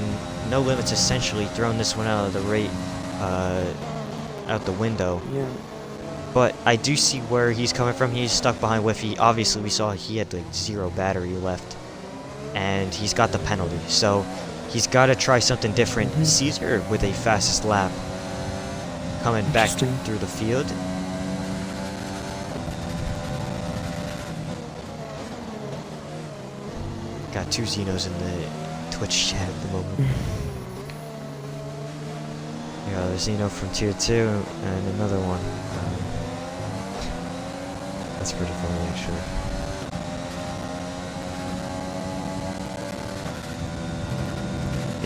No Limit's essentially thrown this one out of the rate, out the window. Yeah. But I do see where he's coming from. He's stuck behind Whiffy. Obviously, we saw he had like 0 battery left, and he's got the penalty. So he's got to try something different. Caesar with a fastest lap coming back through the field. Got 2 Xenos in the Twitch chat at the moment. We got a Xeno from Tier 2 and another one. That's pretty funny, actually.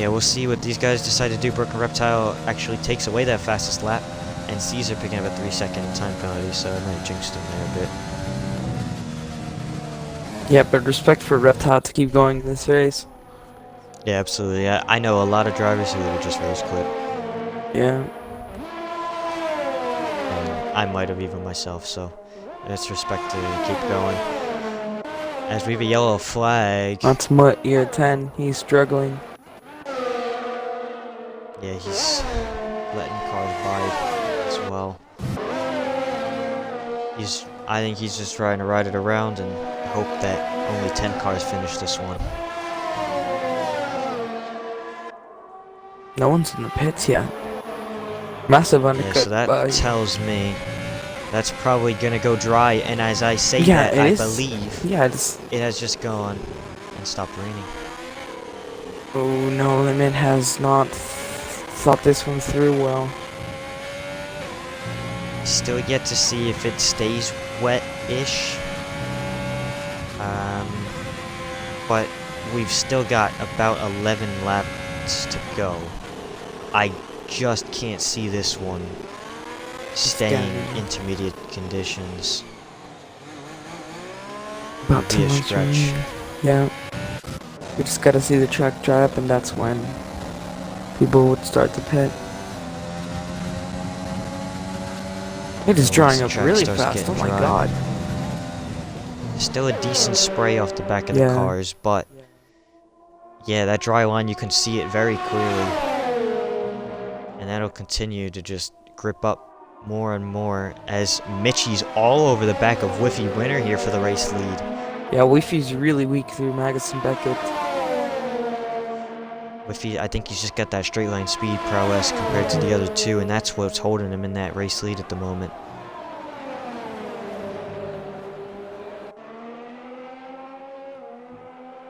Yeah, we'll see what these guys decide to do. Broken Reptile actually takes away that fastest lap, and Caesar picking up a 3-second time penalty, so it might jinx him there a bit. Yeah, but respect for Reptile to keep going this race. Yeah, absolutely. I know a lot of drivers who would just race quit. Yeah. And I might have even myself, so let's respect to keep going. As we have a yellow flag. That's Mutt, year 10. He's struggling. Yeah, he's letting cars by as well. I think he's just trying to ride it around and hope that only 10 cars finish this one. No one's in the pits yet. Massive undercut. Yeah, so that tells me that's probably gonna go dry, and as I say that, I believe it has just gone and stopped raining. Oh, No Limit has not thought this one through well. Still yet to see if it stays wet-ish. But we've still got about 11 laps to go. I just can't see this one staying intermediate conditions. About too much stretch. Yeah. We just gotta see the track dry up, and that's when people would start to pit. It is drying up really fast, oh my god. Still a decent spray off the back of the cars, but yeah, that dry line, you can see it very clearly. And that'll continue to just grip up more and more as Mitchie's all over the back of WhiffyWinner here for the race lead. Yeah, Whiffy's really weak through Magus and Beckett. Whiffy, I think he's just got that straight line speed prowess compared to the other two, and that's what's holding him in that race lead at the moment.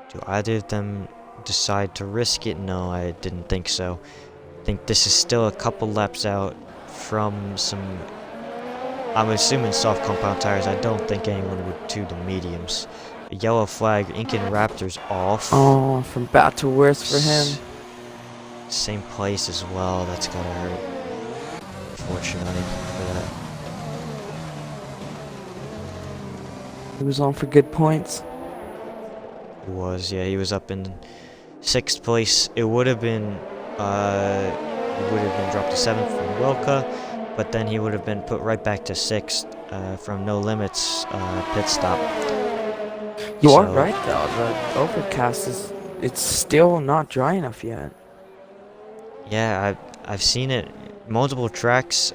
Do either of them decide to risk it? No, I didn't think so. I think this is still a couple laps out from some, I'm assuming, soft compound tires. I don't think anyone would do the mediums. A yellow flag, Incan Raptors off. Oh, from bad to worse for him. Same place as well. That's gonna hurt, unfortunately, for that. He was on for good points. He was, yeah. He was up in 6th place. It would have been dropped to 7th from Wilka, but then he would have been put right back to 6th from No Limits pit stop. You are right though. The overcast it's still not dry enough yet. Yeah, I've seen it multiple tracks.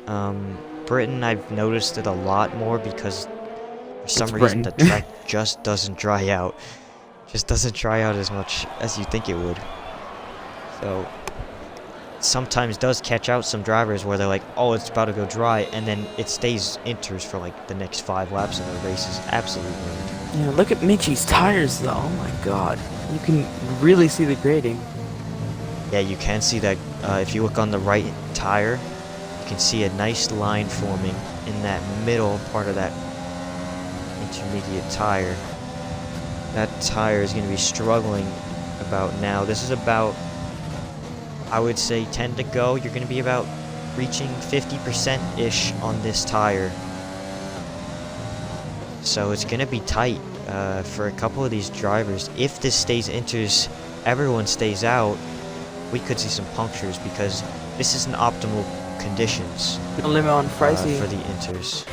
Britain, I've noticed it a lot more because for some reason the track just doesn't dry out. Just doesn't dry out as much as you think it would. So sometimes does catch out some drivers where they're like, oh, it's about to go dry, and then it stays inters for like the next 5 laps, and the race is absolutely ruined. Yeah, look at Michi's tires though. Oh my god, you can really see the grading. Yeah, you can see that if you look on the right tire, you can see a nice line forming in that middle part of that intermediate tire. That tire is going to be struggling about now. This is about, I would say, 10 to go. You're going to be about reaching 50%-ish on this tire. So it's going to be tight for a couple of these drivers. If this stays inters, everyone stays out, we could see some punctures because this isn't optimal conditions. No limit on Frizy. For the inters.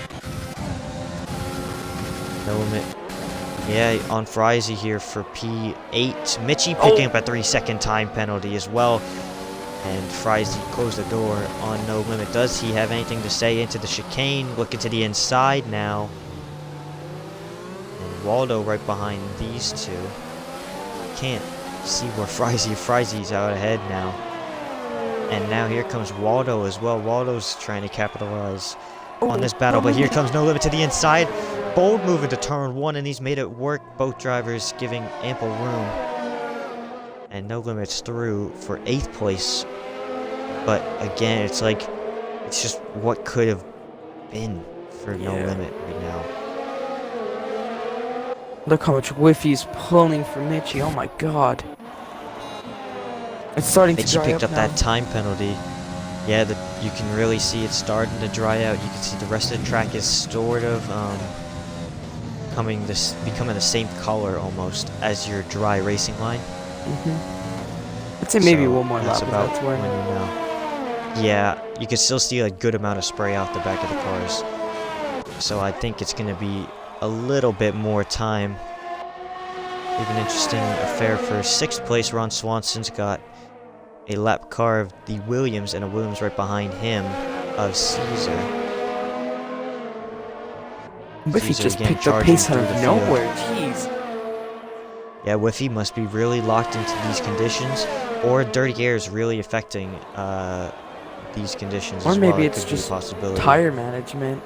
No limit. Yeah, on Frizy here for P8. Mitchie picking up a 3-second time penalty as well. And Frizy closed the door on No Limit. Does he have anything to say into the chicane? Looking to the inside now. And Waldo right behind these two. Can't see where Frizy's out ahead now. And now here comes Waldo as well. Waldo's trying to capitalize on this battle, but here comes No Limit to the inside. Bold move into turn 1, and he's made it work. Both drivers giving ample room. and No Limit's through for 8th place. But again, it's like, it's just what could have been for No Limit right now. Look how much Whiffy's pulling for Mitchie. Oh my god. It's starting to dry picked up up now. that time penalty. Yeah, you can really see it starting to dry out. You can see the rest of the track is sort of becoming the same color almost as your dry racing line. I'd say maybe So one more that's lap. about That's where. when you know. Yeah, you can still see a good amount of spray off the back of the cars. So I think it's going to be a little bit more time. We have an interesting affair for 6th place. Ron Swanson's got a lap car of the Williams, and a Williams right behind him of Caesar. Whiffy Caesar just again picked up charging pace out through of the field. nowhere. Jeez. Yeah, Whiffy must be really locked into these conditions, or dirty air is really affecting these conditions Or as well. maybe It it's could be a just possibility. tire management.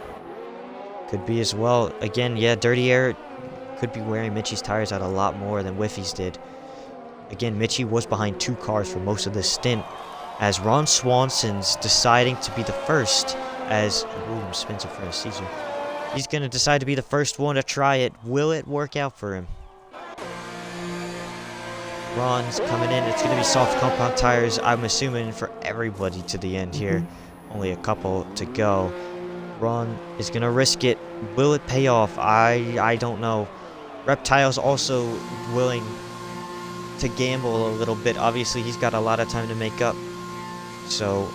Could be as well. Again, yeah, dirty air could be wearing Mitchie's tires out a lot more than Whiffy's did. Again, Mitchie was behind 2 cars for most of this stint, as Ron Swanson's deciding to be the first as Williams spins in front of Caesar. He's going to decide to be the first one to try it. Will it work out for him? Ron's coming in. It's going to be soft compound tires, I'm assuming, for everybody to the end here. Only a couple to go. Ron is going to risk it. Will it pay off? I don't know. Reptile's also willing to gamble a little bit. Obviously, he's got a lot of time to make up. So,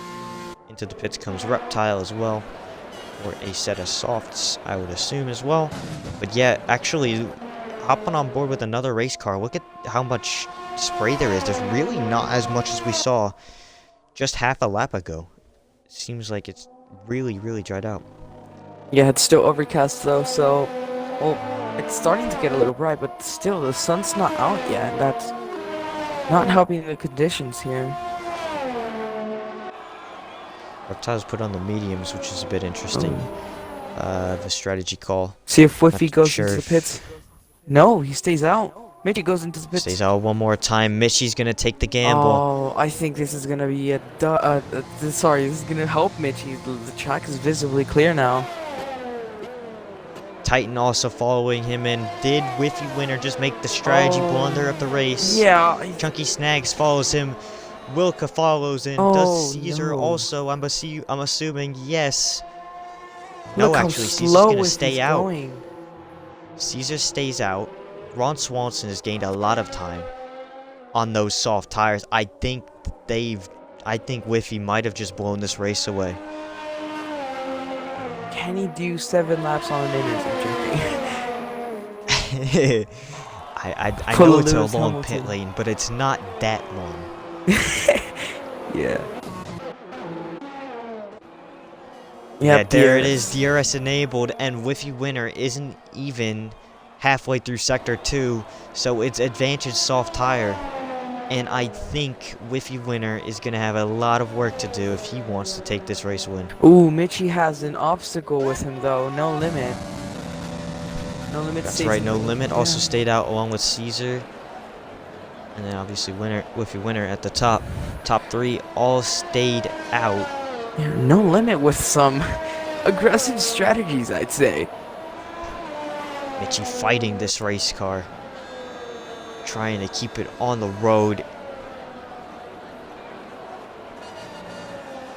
into the pits comes Reptile as well. Or a set of softs, I would assume as well. But yeah, actually, hopping on board with another race car. Look at how much spray there is. There's really not as much as we saw just half a lap ago. It seems like it's really, really dried out. Yeah, it's still overcast though, so well, it's starting to get a little bright, but still the sun's not out yet. That's not helping the conditions here. Reptile's put on the mediums, which is a bit interesting. The strategy call. See if Whiffy Not goes sure into the if- pits. No, he stays out. Mitchie goes into the pits. Stays out one more time. Mitchie's gonna take the gamble. Oh, I think this is gonna be sorry, this is gonna help Mitchie. The track is visibly clear now. Titan also following him in. Did WhiffyWinner just make the strategy blunder of the race? Yeah. Chunky Snags follows him. Wilka follows in. Oh, Does Caesar no. also? I'm assuming yes. Look No, how actually, Caesar's slow gonna Whiffy's stay out. going. Caesar stays out. Ron Swanson has gained a lot of time on those soft tires. I think Whiffy might have just blown this race away. Can he do 7 laps on an inners? I'm joking. I Pull know a it's a Lewis long Hamilton. pit lane, but it's not that long. Yeah. Yeah, there it DRS. is, DRS enabled, and WhiffyWinner isn't even halfway through Sector 2, so it's advantage soft tire. And I think WhiffyWinner is going to have a lot of work to do if he wants to take this race win. Ooh, Mitchie has an obstacle with him though. No limit. No limit. That's stays right, in No the- Limit yeah. also stayed out along with Caesar. And then obviously WhiffyWinner at the top. Top 3 all stayed out. Yeah, No Limit with some aggressive strategies, I'd say. Mitchie fighting this race car. Trying to keep it on the road.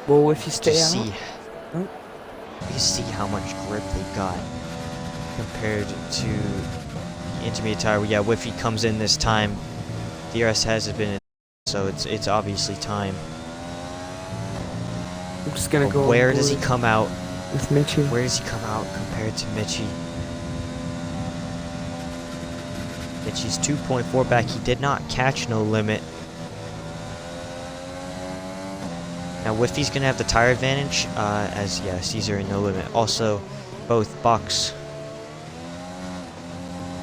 Well, if you stay Just out, see, Oh. you see how much grip they got compared to the intermediate tire. Yeah, Whiffy comes in this time. DRS hasn't been in, so it's obviously time. I'm just gonna But go. where on does he board come out? with Mitchie? Where does he come out compared to Mitchie? Mitchie's 2.4 back. He did not catch No Limit. Now Whiffy's gonna have the tire advantage, as yeah, Caesar and No Limit. Also, both Bucks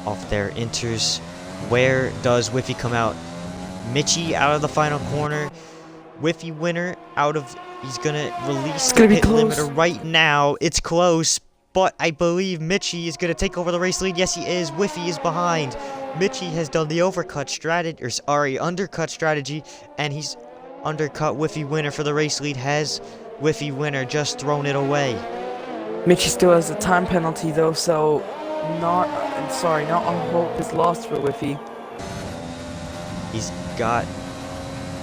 off their inters. Where does Whiffy come out? Mitchie out of the final corner. WhiffyWinner out of. He's gonna release the gonna be pit close. limiter right now. It's close, but I believe Mitchie is gonna take over the race lead. Yes, he is. Whiffy is behind. Mitchie has done the undercut strategy, and he's undercut WhiffyWinner for the race lead. Has WhiffyWinner just thrown it away? Mitchie still has a time penalty though, so not all hope is lost for Whiffy. He's got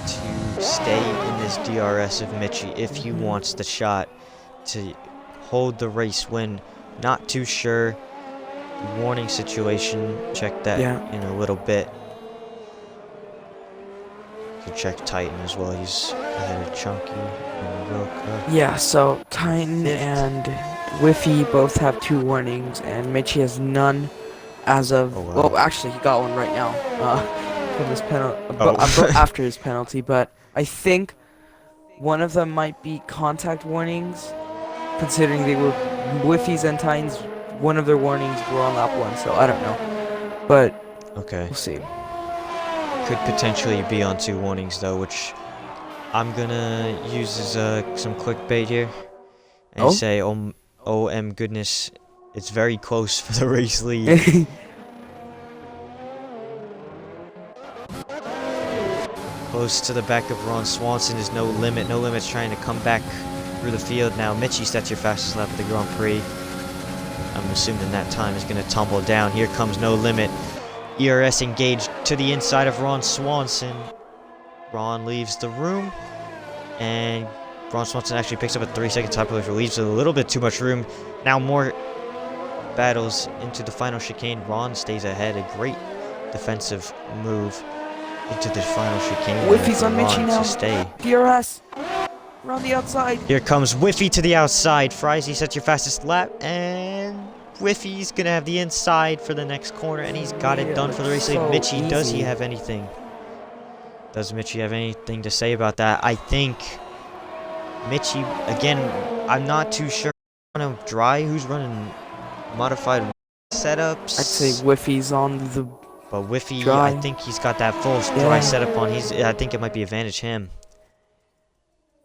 to stay in this DRS of Mitchie if he wants the shot to hold the race win. Not too sure. Warning situation. Check that in a little bit. You can check Titan as well. He's ahead of Chunky and Roka. Yeah, so Titan and Whiffy both have 2 warnings, and Mitchie has none as of. Oh, wow. Well, actually, he got one right now from his penalty after his penalty. But I think one of them might be contact warnings, considering they were Whiffy's and Titan's. One of their warnings were on lap 1, so I don't know. But okay, we'll see. Could potentially be on 2 warnings though, which I'm gonna use as some clickbait here and say, "OM goodness, it's very close for the race lead." Close to the back of Ron Swanson is No Limit. No Limit's trying to come back through the field now. Mitchie sets your fastest lap at the Grand Prix. I'm assuming that time is going to tumble down. Here comes No Limit. ERS engaged to the inside of Ron Swanson. Ron leaves the room, and Ron Swanson actually picks up a 3-second time penalty, leaves a little bit too much room. Now more battles into the final chicane. Ron stays ahead. A great defensive move into the final chicane. Whiffy's on Mitchie now. Stay. DRS. Around the outside. Here comes Whiffy to the outside. Frizy sets your fastest lap, and Whiffy's gonna have the inside for the next corner, and he's got it done for the race lead. Mitchie, does he have anything? Does Mitchie have anything to say about that? I think Mitchie, again, I'm not too sure on dry who's running modified setups. I'd say Whiffy's on the but Whiffy, dry. I think he's got that full dry setup on. I think it might be advantage him.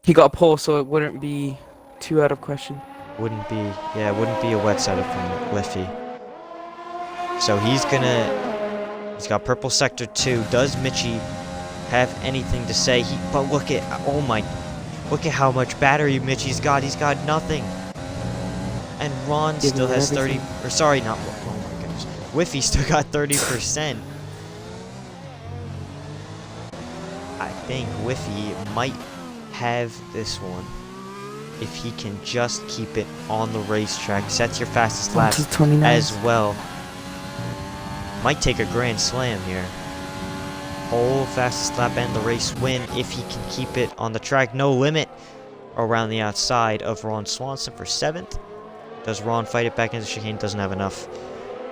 He got pole, so it wouldn't be too out of question. Wouldn't be a wet setup from Whiffy. So he's got purple sector 2. Does Mitchie have anything to say? But look at how much battery Mitchie's got. He's got nothing. And Ron still has 30, or sorry, not, oh my goodness. Whiffy still got 30%. I think Whiffy might have this one if he can just keep it on the racetrack. Sets your fastest lap as well. Might take a grand slam here. Whole fastest lap and the race win if he can keep it on the track. No Limit around the outside of Ron Swanson for 7th. Does Ron fight it back into the chicane? Doesn't have enough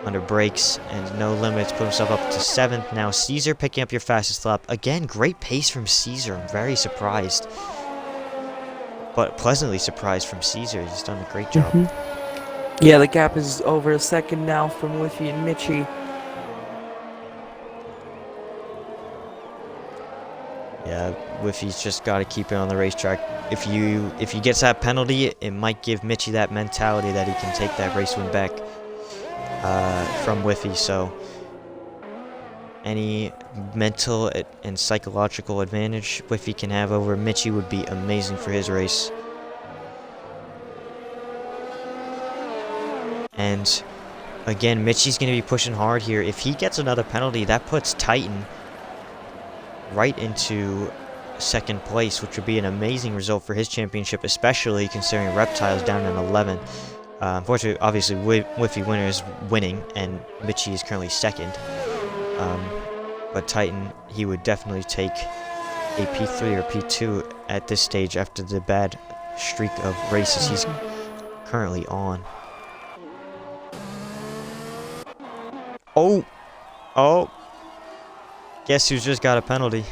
under brakes, and No Limits put himself up to 7th. Now Caesar picking up your fastest lap. Again, great pace from Caesar. I'm very surprised, but pleasantly surprised from Caesar. He's done a great job. Yeah, the gap is over a second now from Whiffy and Mitchie. Yeah, Whiffy's just got to keep it on the racetrack. If he gets that penalty, it might give Mitchie that mentality that he can take that race win back from Whiffy. So any mental and psychological advantage Whiffy can have over Mitchie would be amazing for his race. And again, Mitchie's going to be pushing hard here. If he gets another penalty, that puts Titan right into 2nd place, which would be an amazing result for his championship, especially considering Reptile's down in 11th. Unfortunately, obviously, WhiffyWinner is winning, and Mitchie is currently 2nd. But Titan, he would definitely take a P3 or P2 at this stage after the bad streak of races he's currently on. Oh! Guess who's just got a penalty?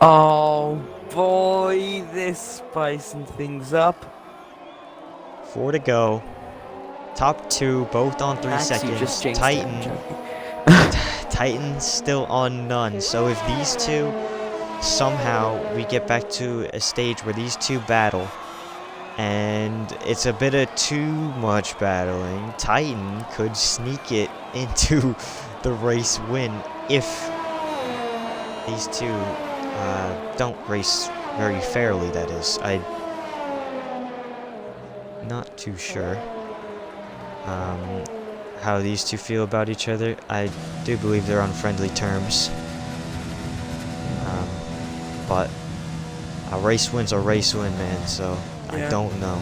Oh boy, this spicing things up. 4 to go. Top 2, both on 3 seconds. Just Titan's still on none. So if these two somehow we get back to a stage where these two battle, and it's a bit of too much battling, Titan could sneak it into the race win if these two don't race very fairly, that is. I'm not too sure how these two feel about each other. I do believe they're on friendly terms. But a race win's a race win, man, so Yeah. I don't know.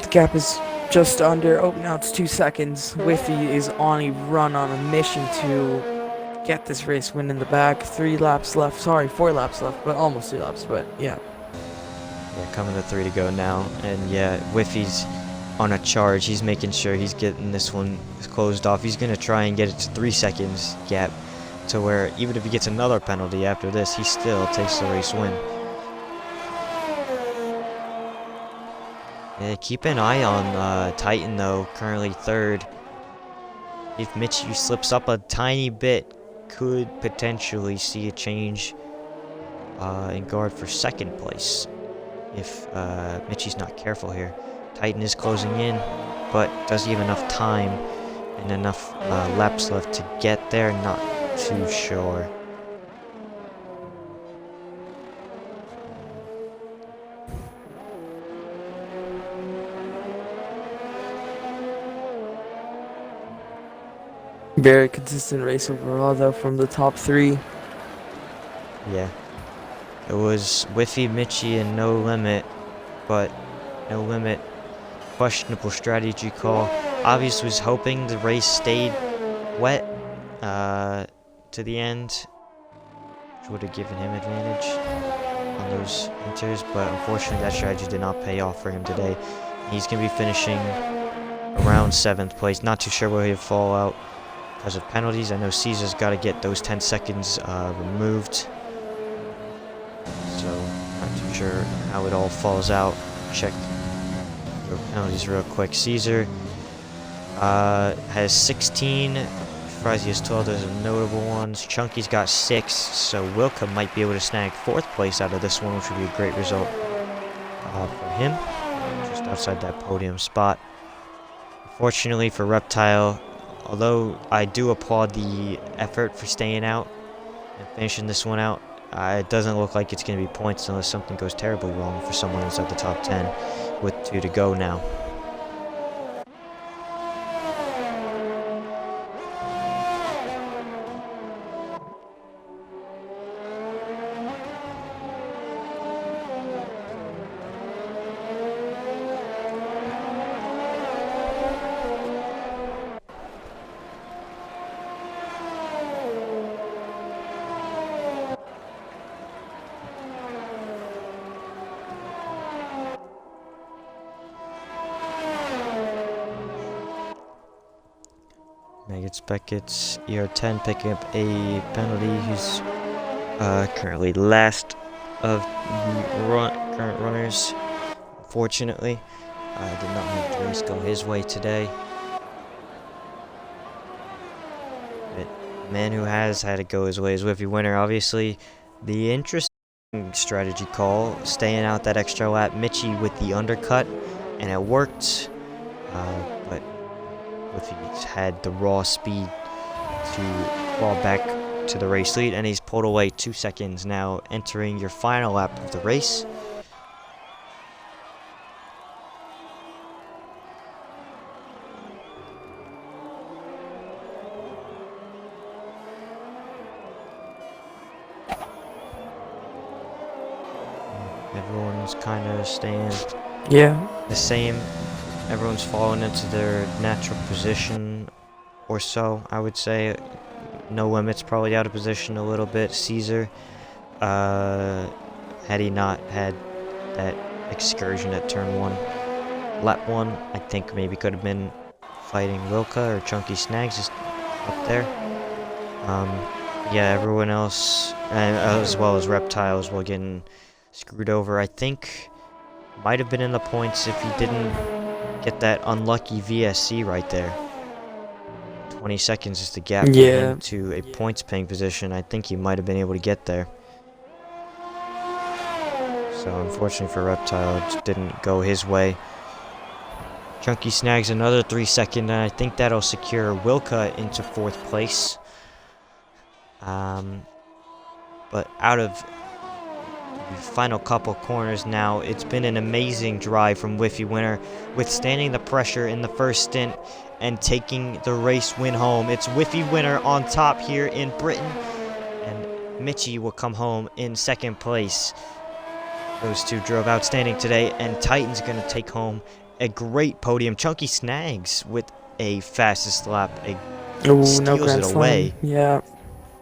The gap is just under. Oh, now it's 2 seconds. Whiffy is on a run, on a mission to get this race win in the bag. 3 laps left. Sorry, 4 laps left, but almost 3 laps. But yeah. Yeah, coming to 3 to go now, and yeah, Whiffy's on a charge. He's making sure he's getting this one closed off. He's gonna try and get it to 3 seconds gap, to where even if he gets another penalty after this, he still takes the race win. Yeah, keep an eye on Titan though, currently 3rd. If Mitchie slips up a tiny bit, could potentially see a change in guard for 2nd place if Mitchie's not careful here. Titan is closing in, but does he have enough time and enough laps left to get there? Not too sure. Very consistent race overall, though, from the top 3. Yeah. It was Whiffy, Mitchie, and No Limit, but No Limit, questionable strategy call. Obviously was hoping the race stayed wet to the end, which would have given him advantage on those enters, but unfortunately that strategy did not pay off for him today. He's going to be finishing around 7th place. Not too sure where he'll fall out because of penalties. I know Caesar's got to get those 10 seconds removed, so not too sure how it all falls out. Check the penalties real quick. Caesar has 16. Frizzy has 12. Those are notable ones. Chunky's got 6, so Wilka might be able to snag 4th place out of this one, which would be a great result for him, just outside that podium spot. Fortunately for Reptile, although I do applaud the effort for staying out and finishing this one out, it doesn't look like it's going to be points unless something goes terribly wrong for someone inside the top 10 with 2 to go now. Beckett's ER10 picking up a penalty. He's currently last of the current runners. Unfortunately, did not have the race go his way today. But the man who has had it go his way is WhiffyWinner. Obviously, the interesting strategy call, staying out that extra lap. Mitchie with the undercut, and it worked. But Whiffy's had the raw speed to fall back to the race lead, and he's pulled away 2 seconds now, entering your final lap of the race. Everyone's kind of staying the same. Everyone's falling into their natural position or so, I would say. No Limit's probably out of position a little bit. Caesar, had he not had that excursion at turn 1, lap 1, I think maybe could have been fighting Wilka or Chunky Snags just up there. Yeah, everyone else, as well as Reptile, as well, getting screwed over. I think might have been in the points if he didn't get that unlucky VSC right there. 20 seconds is the gap to a points paying position. I think he might have been able to get there. So unfortunately for Reptile, it just didn't go his way. Chunky snags another 3-second, and I think that'll secure Wilka into 4th place. But out of the final couple corners now, it's been an amazing drive from WhiffyWinner, withstanding the pressure in the first stint and taking the race win home. It's WhiffyWinner on top here in Britain, and Mitchie will come home in 2nd place. Those two drove outstanding today, and Titan's going to take home a great podium. Chunky snags with a fastest lap. Oh, Steals no Grand it away. Slam. Yeah.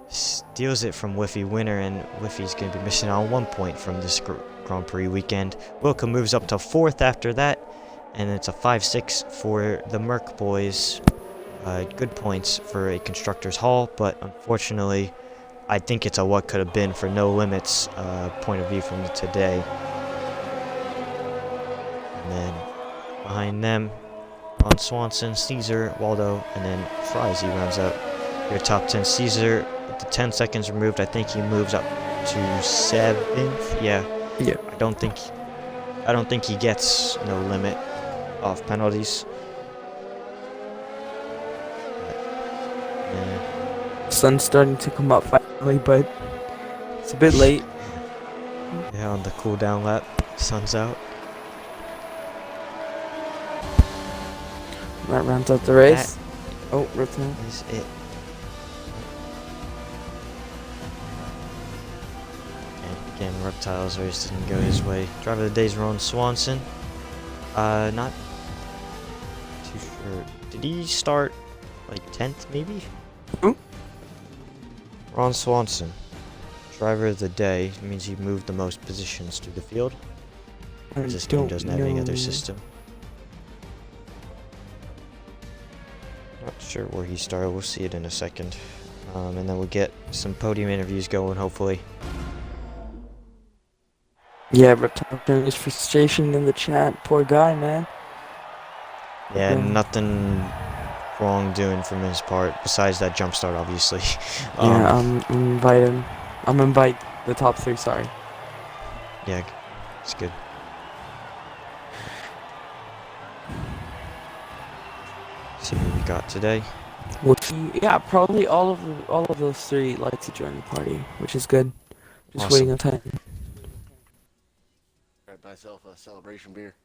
Steals it from WhiffyWinner, and Whiffy's going to be missing on 1 point from this Grand Prix weekend. Wilka moves up to 4th after that, and it's a 5-6 for the Merc boys. Good points for a Constructors' Hall, but unfortunately, I think it's a what could have been for No Limits point of view from today. And then behind them, Ron Swanson, Caesar, Waldo, and then Frizy rounds out your top 10. Caesar, with the 10 seconds removed, I think he moves up to 7th. Yeah. I don't think he gets No Limit off penalties. Sun's starting to come up finally, but it's a bit late. Yeah, on the cool down lap, sun's out. That rounds out the race. Oh, Reptile. Is it? And again, Reptile's race didn't go his way. Driver of the day's Ron Swanson. Not too sure. Did he start like 10th maybe? Who? Ron Swanson. Driver of the day means he moved the most positions through the field. This game doesn't have any other system. Not sure where he started. We'll see it in a second. And then we'll get some podium interviews going, hopefully. Yeah, Reptile showing his frustration in the chat. Poor guy, man. Yeah, nothing wrongdoing from his part, besides that jump start, obviously. Yeah, I'm invite the top 3, sorry. Yeah, it's good. See what we got today. Yeah, probably all of those 3 like to join the party, which is good. Just Awesome. waiting on time. Grab myself a celebration beer.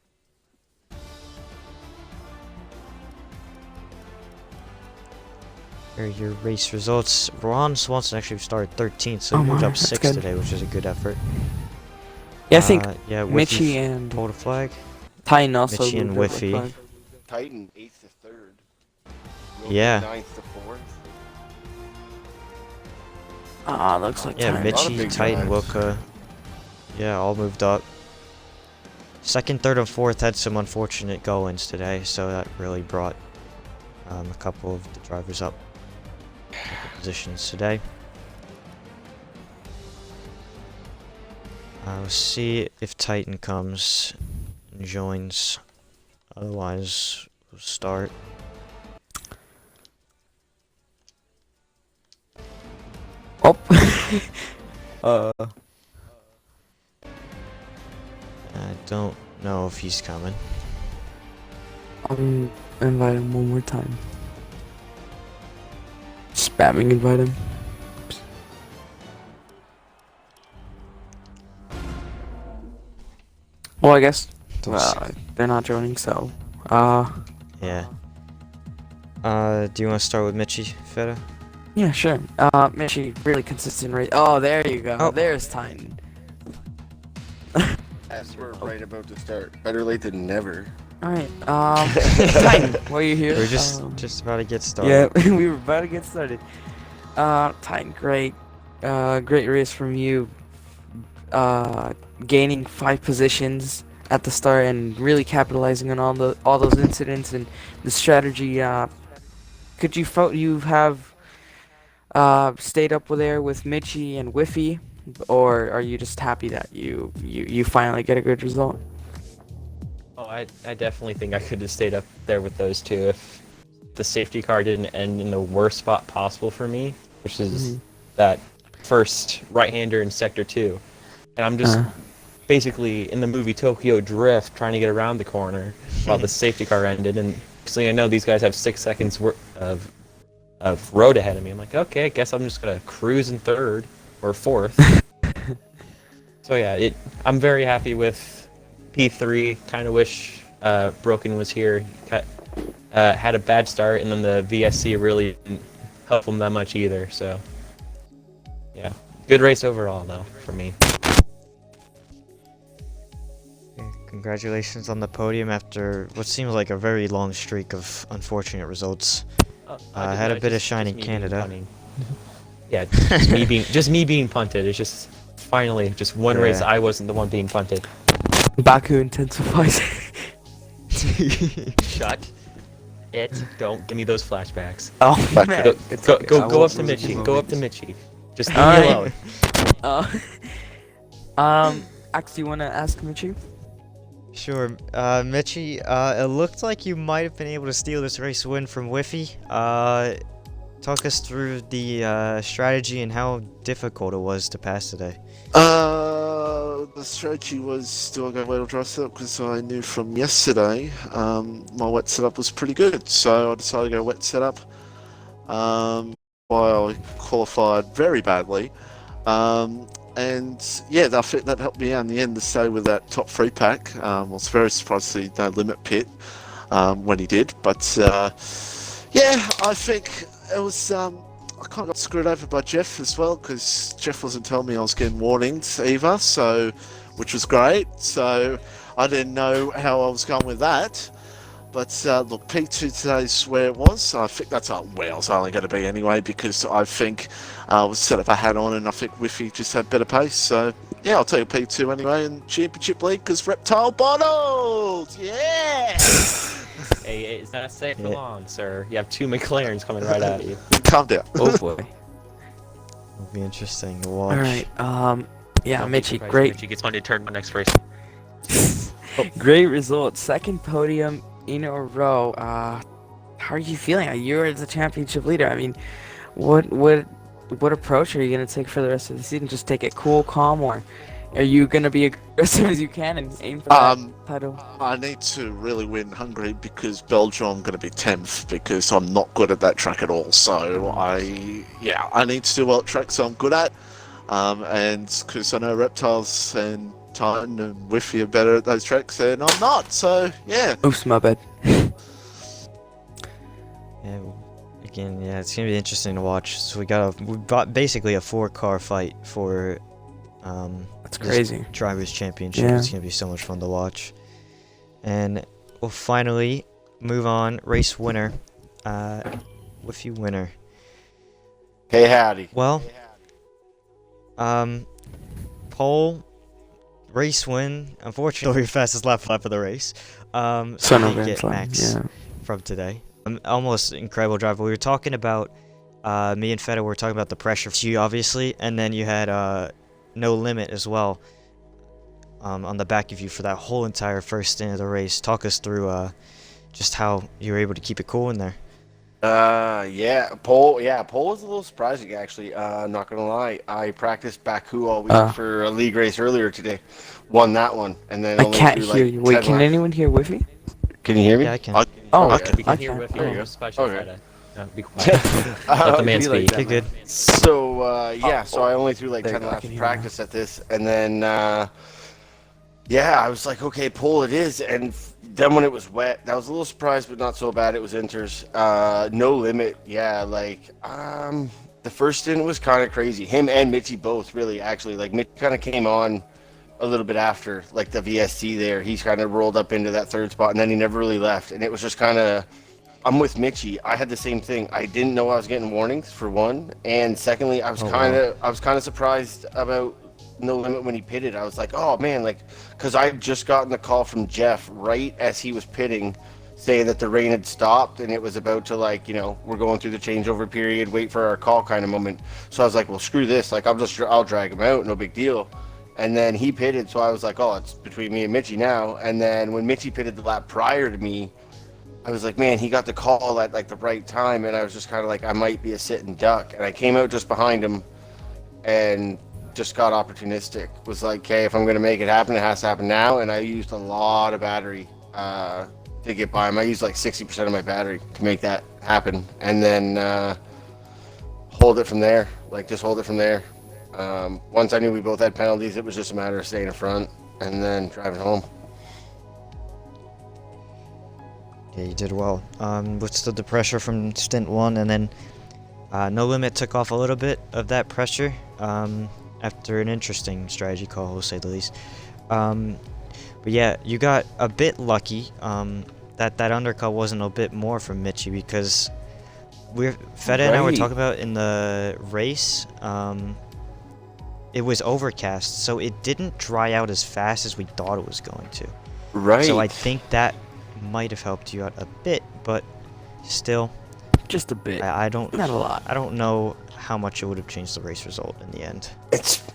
Here are your race results. Ron Swanson actually started 13th, so he Oh moved my, up that's 6th good. today, which is a good effort. Yeah, I think yeah, Mitchie and hold a flag. Titan also Mitchie and moved up, Whiffy. like, 5. Titan 8th to 3rd. Yeah. 9th to 4th. Ah, looks like Yeah, Titan. Mitchie, Titan, drives. Wilka. Yeah, all moved up. 2nd, 3rd, and 4th had some unfortunate go-ins today, so that really brought a couple of the drivers up positions today. We'll see if Titan comes and joins. Otherwise, we'll start. Oh. I don't know if he's coming. I'm invite him one more time. Spamming invite him. Well, I guess they're not joining, so Yeah. Do you want to start with Mitchie, Feta? yeah, sure. Mitchie, really consistent race. Oh, there you go. Oh. There's Titan. As we're right about to start. Better late than never. All right. Titan, while you're here. We're just about to get started. Yeah, we were about to get started. Titan, great race from you. Gaining 5 positions at the start and really capitalizing on all those incidents and the strategy. Could you have stayed up there with Mitchie and Whiffy, or are you just happy that you finally get a good result? Oh, I definitely think I could have stayed up there with those two if the safety car didn't end in the worst spot possible for me, which is that first right-hander in Sector 2. And I'm just basically in the movie Tokyo Drift trying to get around the corner while the safety car ended, and so I know these guys have 6 seconds of road ahead of me. I'm like, okay, I guess I'm just gonna cruise in third or fourth. So yeah, I'm very happy with P3. Kind of wish Broken was here. Had a bad start, and then the VSC really didn't help him that much either. So yeah, good race overall though for me. Congratulations on the podium after what seems like a very long streak of unfortunate results. Had a bit of shine in Canada. Yeah, just me being punted. It's just finally just one race I wasn't the one being punted. Baku intensifies. Shut it! Don't give me those flashbacks. Oh man. Go up to Mitchie. Go up to Mitchie. Just leave me Alright. alone. Ax, do you want to ask Michi? Sure, Mitchie, it looked like you might have been able to steal this race win from Whiffy. Talk us through the strategy and how difficult it was to pass today. The strategy was do I go wet or dry setup because I knew from yesterday my wet setup was pretty good, so I decided to go wet setup. While I qualified very badly, and yeah, that helped me out in the end to stay with that top 3 pack. I was very surprised to see no limit pit when he did, but yeah, I think it was. I kind of got screwed over by Jeff as well because Jeff wasn't telling me I was getting warnings either, so which was great. So I didn't know how I was going with that. But look, P2 today's where it was. I think that's where I was only going to be anyway because I think I was set up a hat on and I think Whiffy just had better pace. So yeah, I'll take a P2 anyway in Championship League because Reptile bottled! Yeah! Hey, it's not safe for long, sir. You have 2 McLarens coming right at you. Calm down. Oh boy. It'll be interesting to watch. Alright, yeah, Don't be Mitchie, surprised great. if Mitchie gets one to turn 1 next race. Great result. Second podium in a row. How are you feeling? You're the championship leader. I mean, what approach are you gonna take for the rest of the season? Just take it cool, calm, or are you gonna be aggressive as you can and aim for that title? I need to really win Hungary because Belgium I'm going to be 10th because I'm not good at that track at all. So I need to do well at tracks I'm good at, and because I know Reptiles and Titan and Whiffy are better at those tracks and I'm not. So yeah. Oops, my bad. Yeah, again, yeah, it's gonna be interesting to watch. So we got basically a 4-car fight for That's crazy. Drivers' Championship. Yeah. It's gonna be so much fun to watch. And we'll finally move on. Race winner, WhiffyWinner. Hey, howdy. Well, pole, race win. Unfortunately, your fastest lap of the race. Son So of you a get gun, Max yeah. from today. Almost incredible driver. We were talking about me and Feta were talking about the pressure to you, obviously, and then you had No Limit as well on the back of you for that whole entire first stint of the race. Talk us through just how you were able to keep it cool in there. Pole was a little surprising actually. Not gonna lie, I practiced Baku all week for a league race earlier today. Won that one, and then I only can't threw, hear like, you. Wait, 10 can laps. anyone hear Whiffy? Can you hear me? Yeah, I can. Oh, Okay. We can I hear can't. with Oh. your special Okay. Feta. No, be quiet. Let the man be like speak. that, Okay, good. So so I only threw like There 10 you go, I laps can of hear practice at this, and then I was like, okay, pole it is, and then when it was wet, that was a little surprised, but not so bad. It was inters. No Limit, the first stint was kind of crazy. Him and Mitchie both really actually, like Mitch kind of came on a little bit after like the VST there. He's kind of rolled up into that 3rd spot, and then he never really left, and it was just kind of. I'm with Mitchie. I had the same thing. I didn't know I was getting warnings for one, and secondly, I was kind of surprised about No Limit when he pitted. I was like, oh man, like, because I had just gotten the call from Jeff right as he was pitting, saying that the rain had stopped and it was about to, like, we're going through the changeover period, wait for our call kind of moment. So I was like, well, screw this. Like, I'll drag him out, no big deal. And then he pitted, so I was like, oh, it's between me and Mitchie now. And then when Mitchie pitted the lap prior to me, I was like, man, he got the call at like the right time, and I was just kind of like, I might be a sitting duck. And I came out just behind him, and just got opportunistic. Was like, okay, if I'm gonna make it happen, it has to happen now. And I used a lot of battery to get by him. I used like 60% of my battery to make that happen, and then hold it from there. Like just hold it from there. Once I knew we both had penalties, it was just a matter of staying in front and then driving home. Yeah, you did well. Withstood the pressure from stint 1, and then No Limit took off a little bit of that pressure after an interesting strategy call, we'll say the least. But yeah, you got a bit lucky that undercut wasn't a bit more from Mitchie, because Feta and I were talking about in the race. It was overcast, so it didn't dry out as fast as we thought it was going to. Right. So I think that might have helped you out a bit, but still, Just a bit. I don't, Not a lot. I don't know how much it would have changed the race result in the end.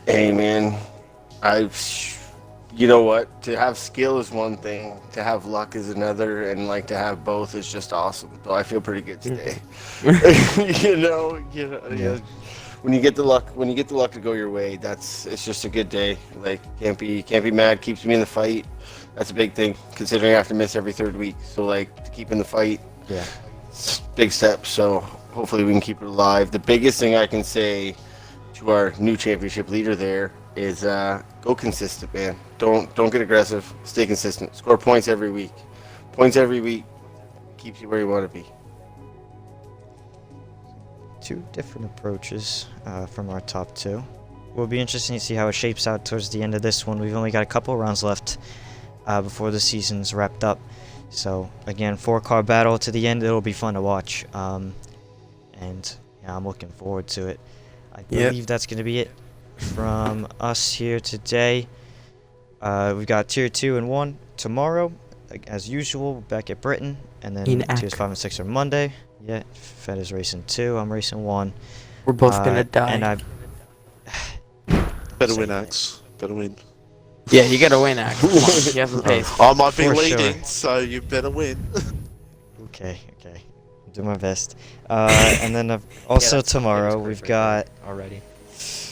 Hey man, you know what? To have skill is one thing, to have luck is another, and like to have both is just awesome. So I feel pretty good today. Yeah. When you get the luck to go your way, it's just a good day. Like can't be mad. Keeps me in the fight. That's a big thing, considering I have to miss every third week. So like to keep in the fight, Yeah. it's a big step. So hopefully we can keep it alive. The biggest thing I can say to our new championship leader there is go consistent, man. Don't get aggressive. Stay consistent. Score points every week. Points every week keeps you where you want to be. Two different approaches from our top two. Will be interesting to see how it shapes out towards the end of this one. We've only got a couple rounds left before the season's wrapped up. So again, 4-car battle to the end. It'll be fun to watch, and yeah, I'm looking forward to it. I believe that's going to be it from us here today. We've got tier 2 and 1 tomorrow, as usual, back at Britain, and then tiers 5 and 6 are Monday. Yeah, Fed is racing 2. I'm racing 1. We're both gonna die. And I've Better win, Axe. Better win. Yeah, you gotta win, Axe. Come on, you have the pace. I might be For leading, sure. so you better win. Okay. I'll do my best. And then also that's tomorrow perfect we've right got there already.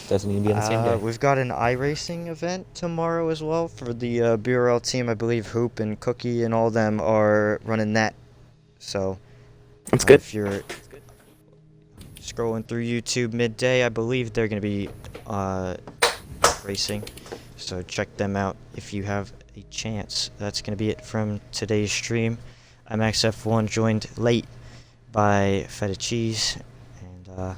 Doesn't need to be on the same day. we've got an iRacing event tomorrow as well for the BRL team. I believe Hoop and Cookie and all them are running that. So That's good. if you're scrolling through YouTube midday, I believe they're going to be racing. So check them out if you have a chance. That's going to be it from today's stream. I'm XF1, joined late by Feta Cheese, and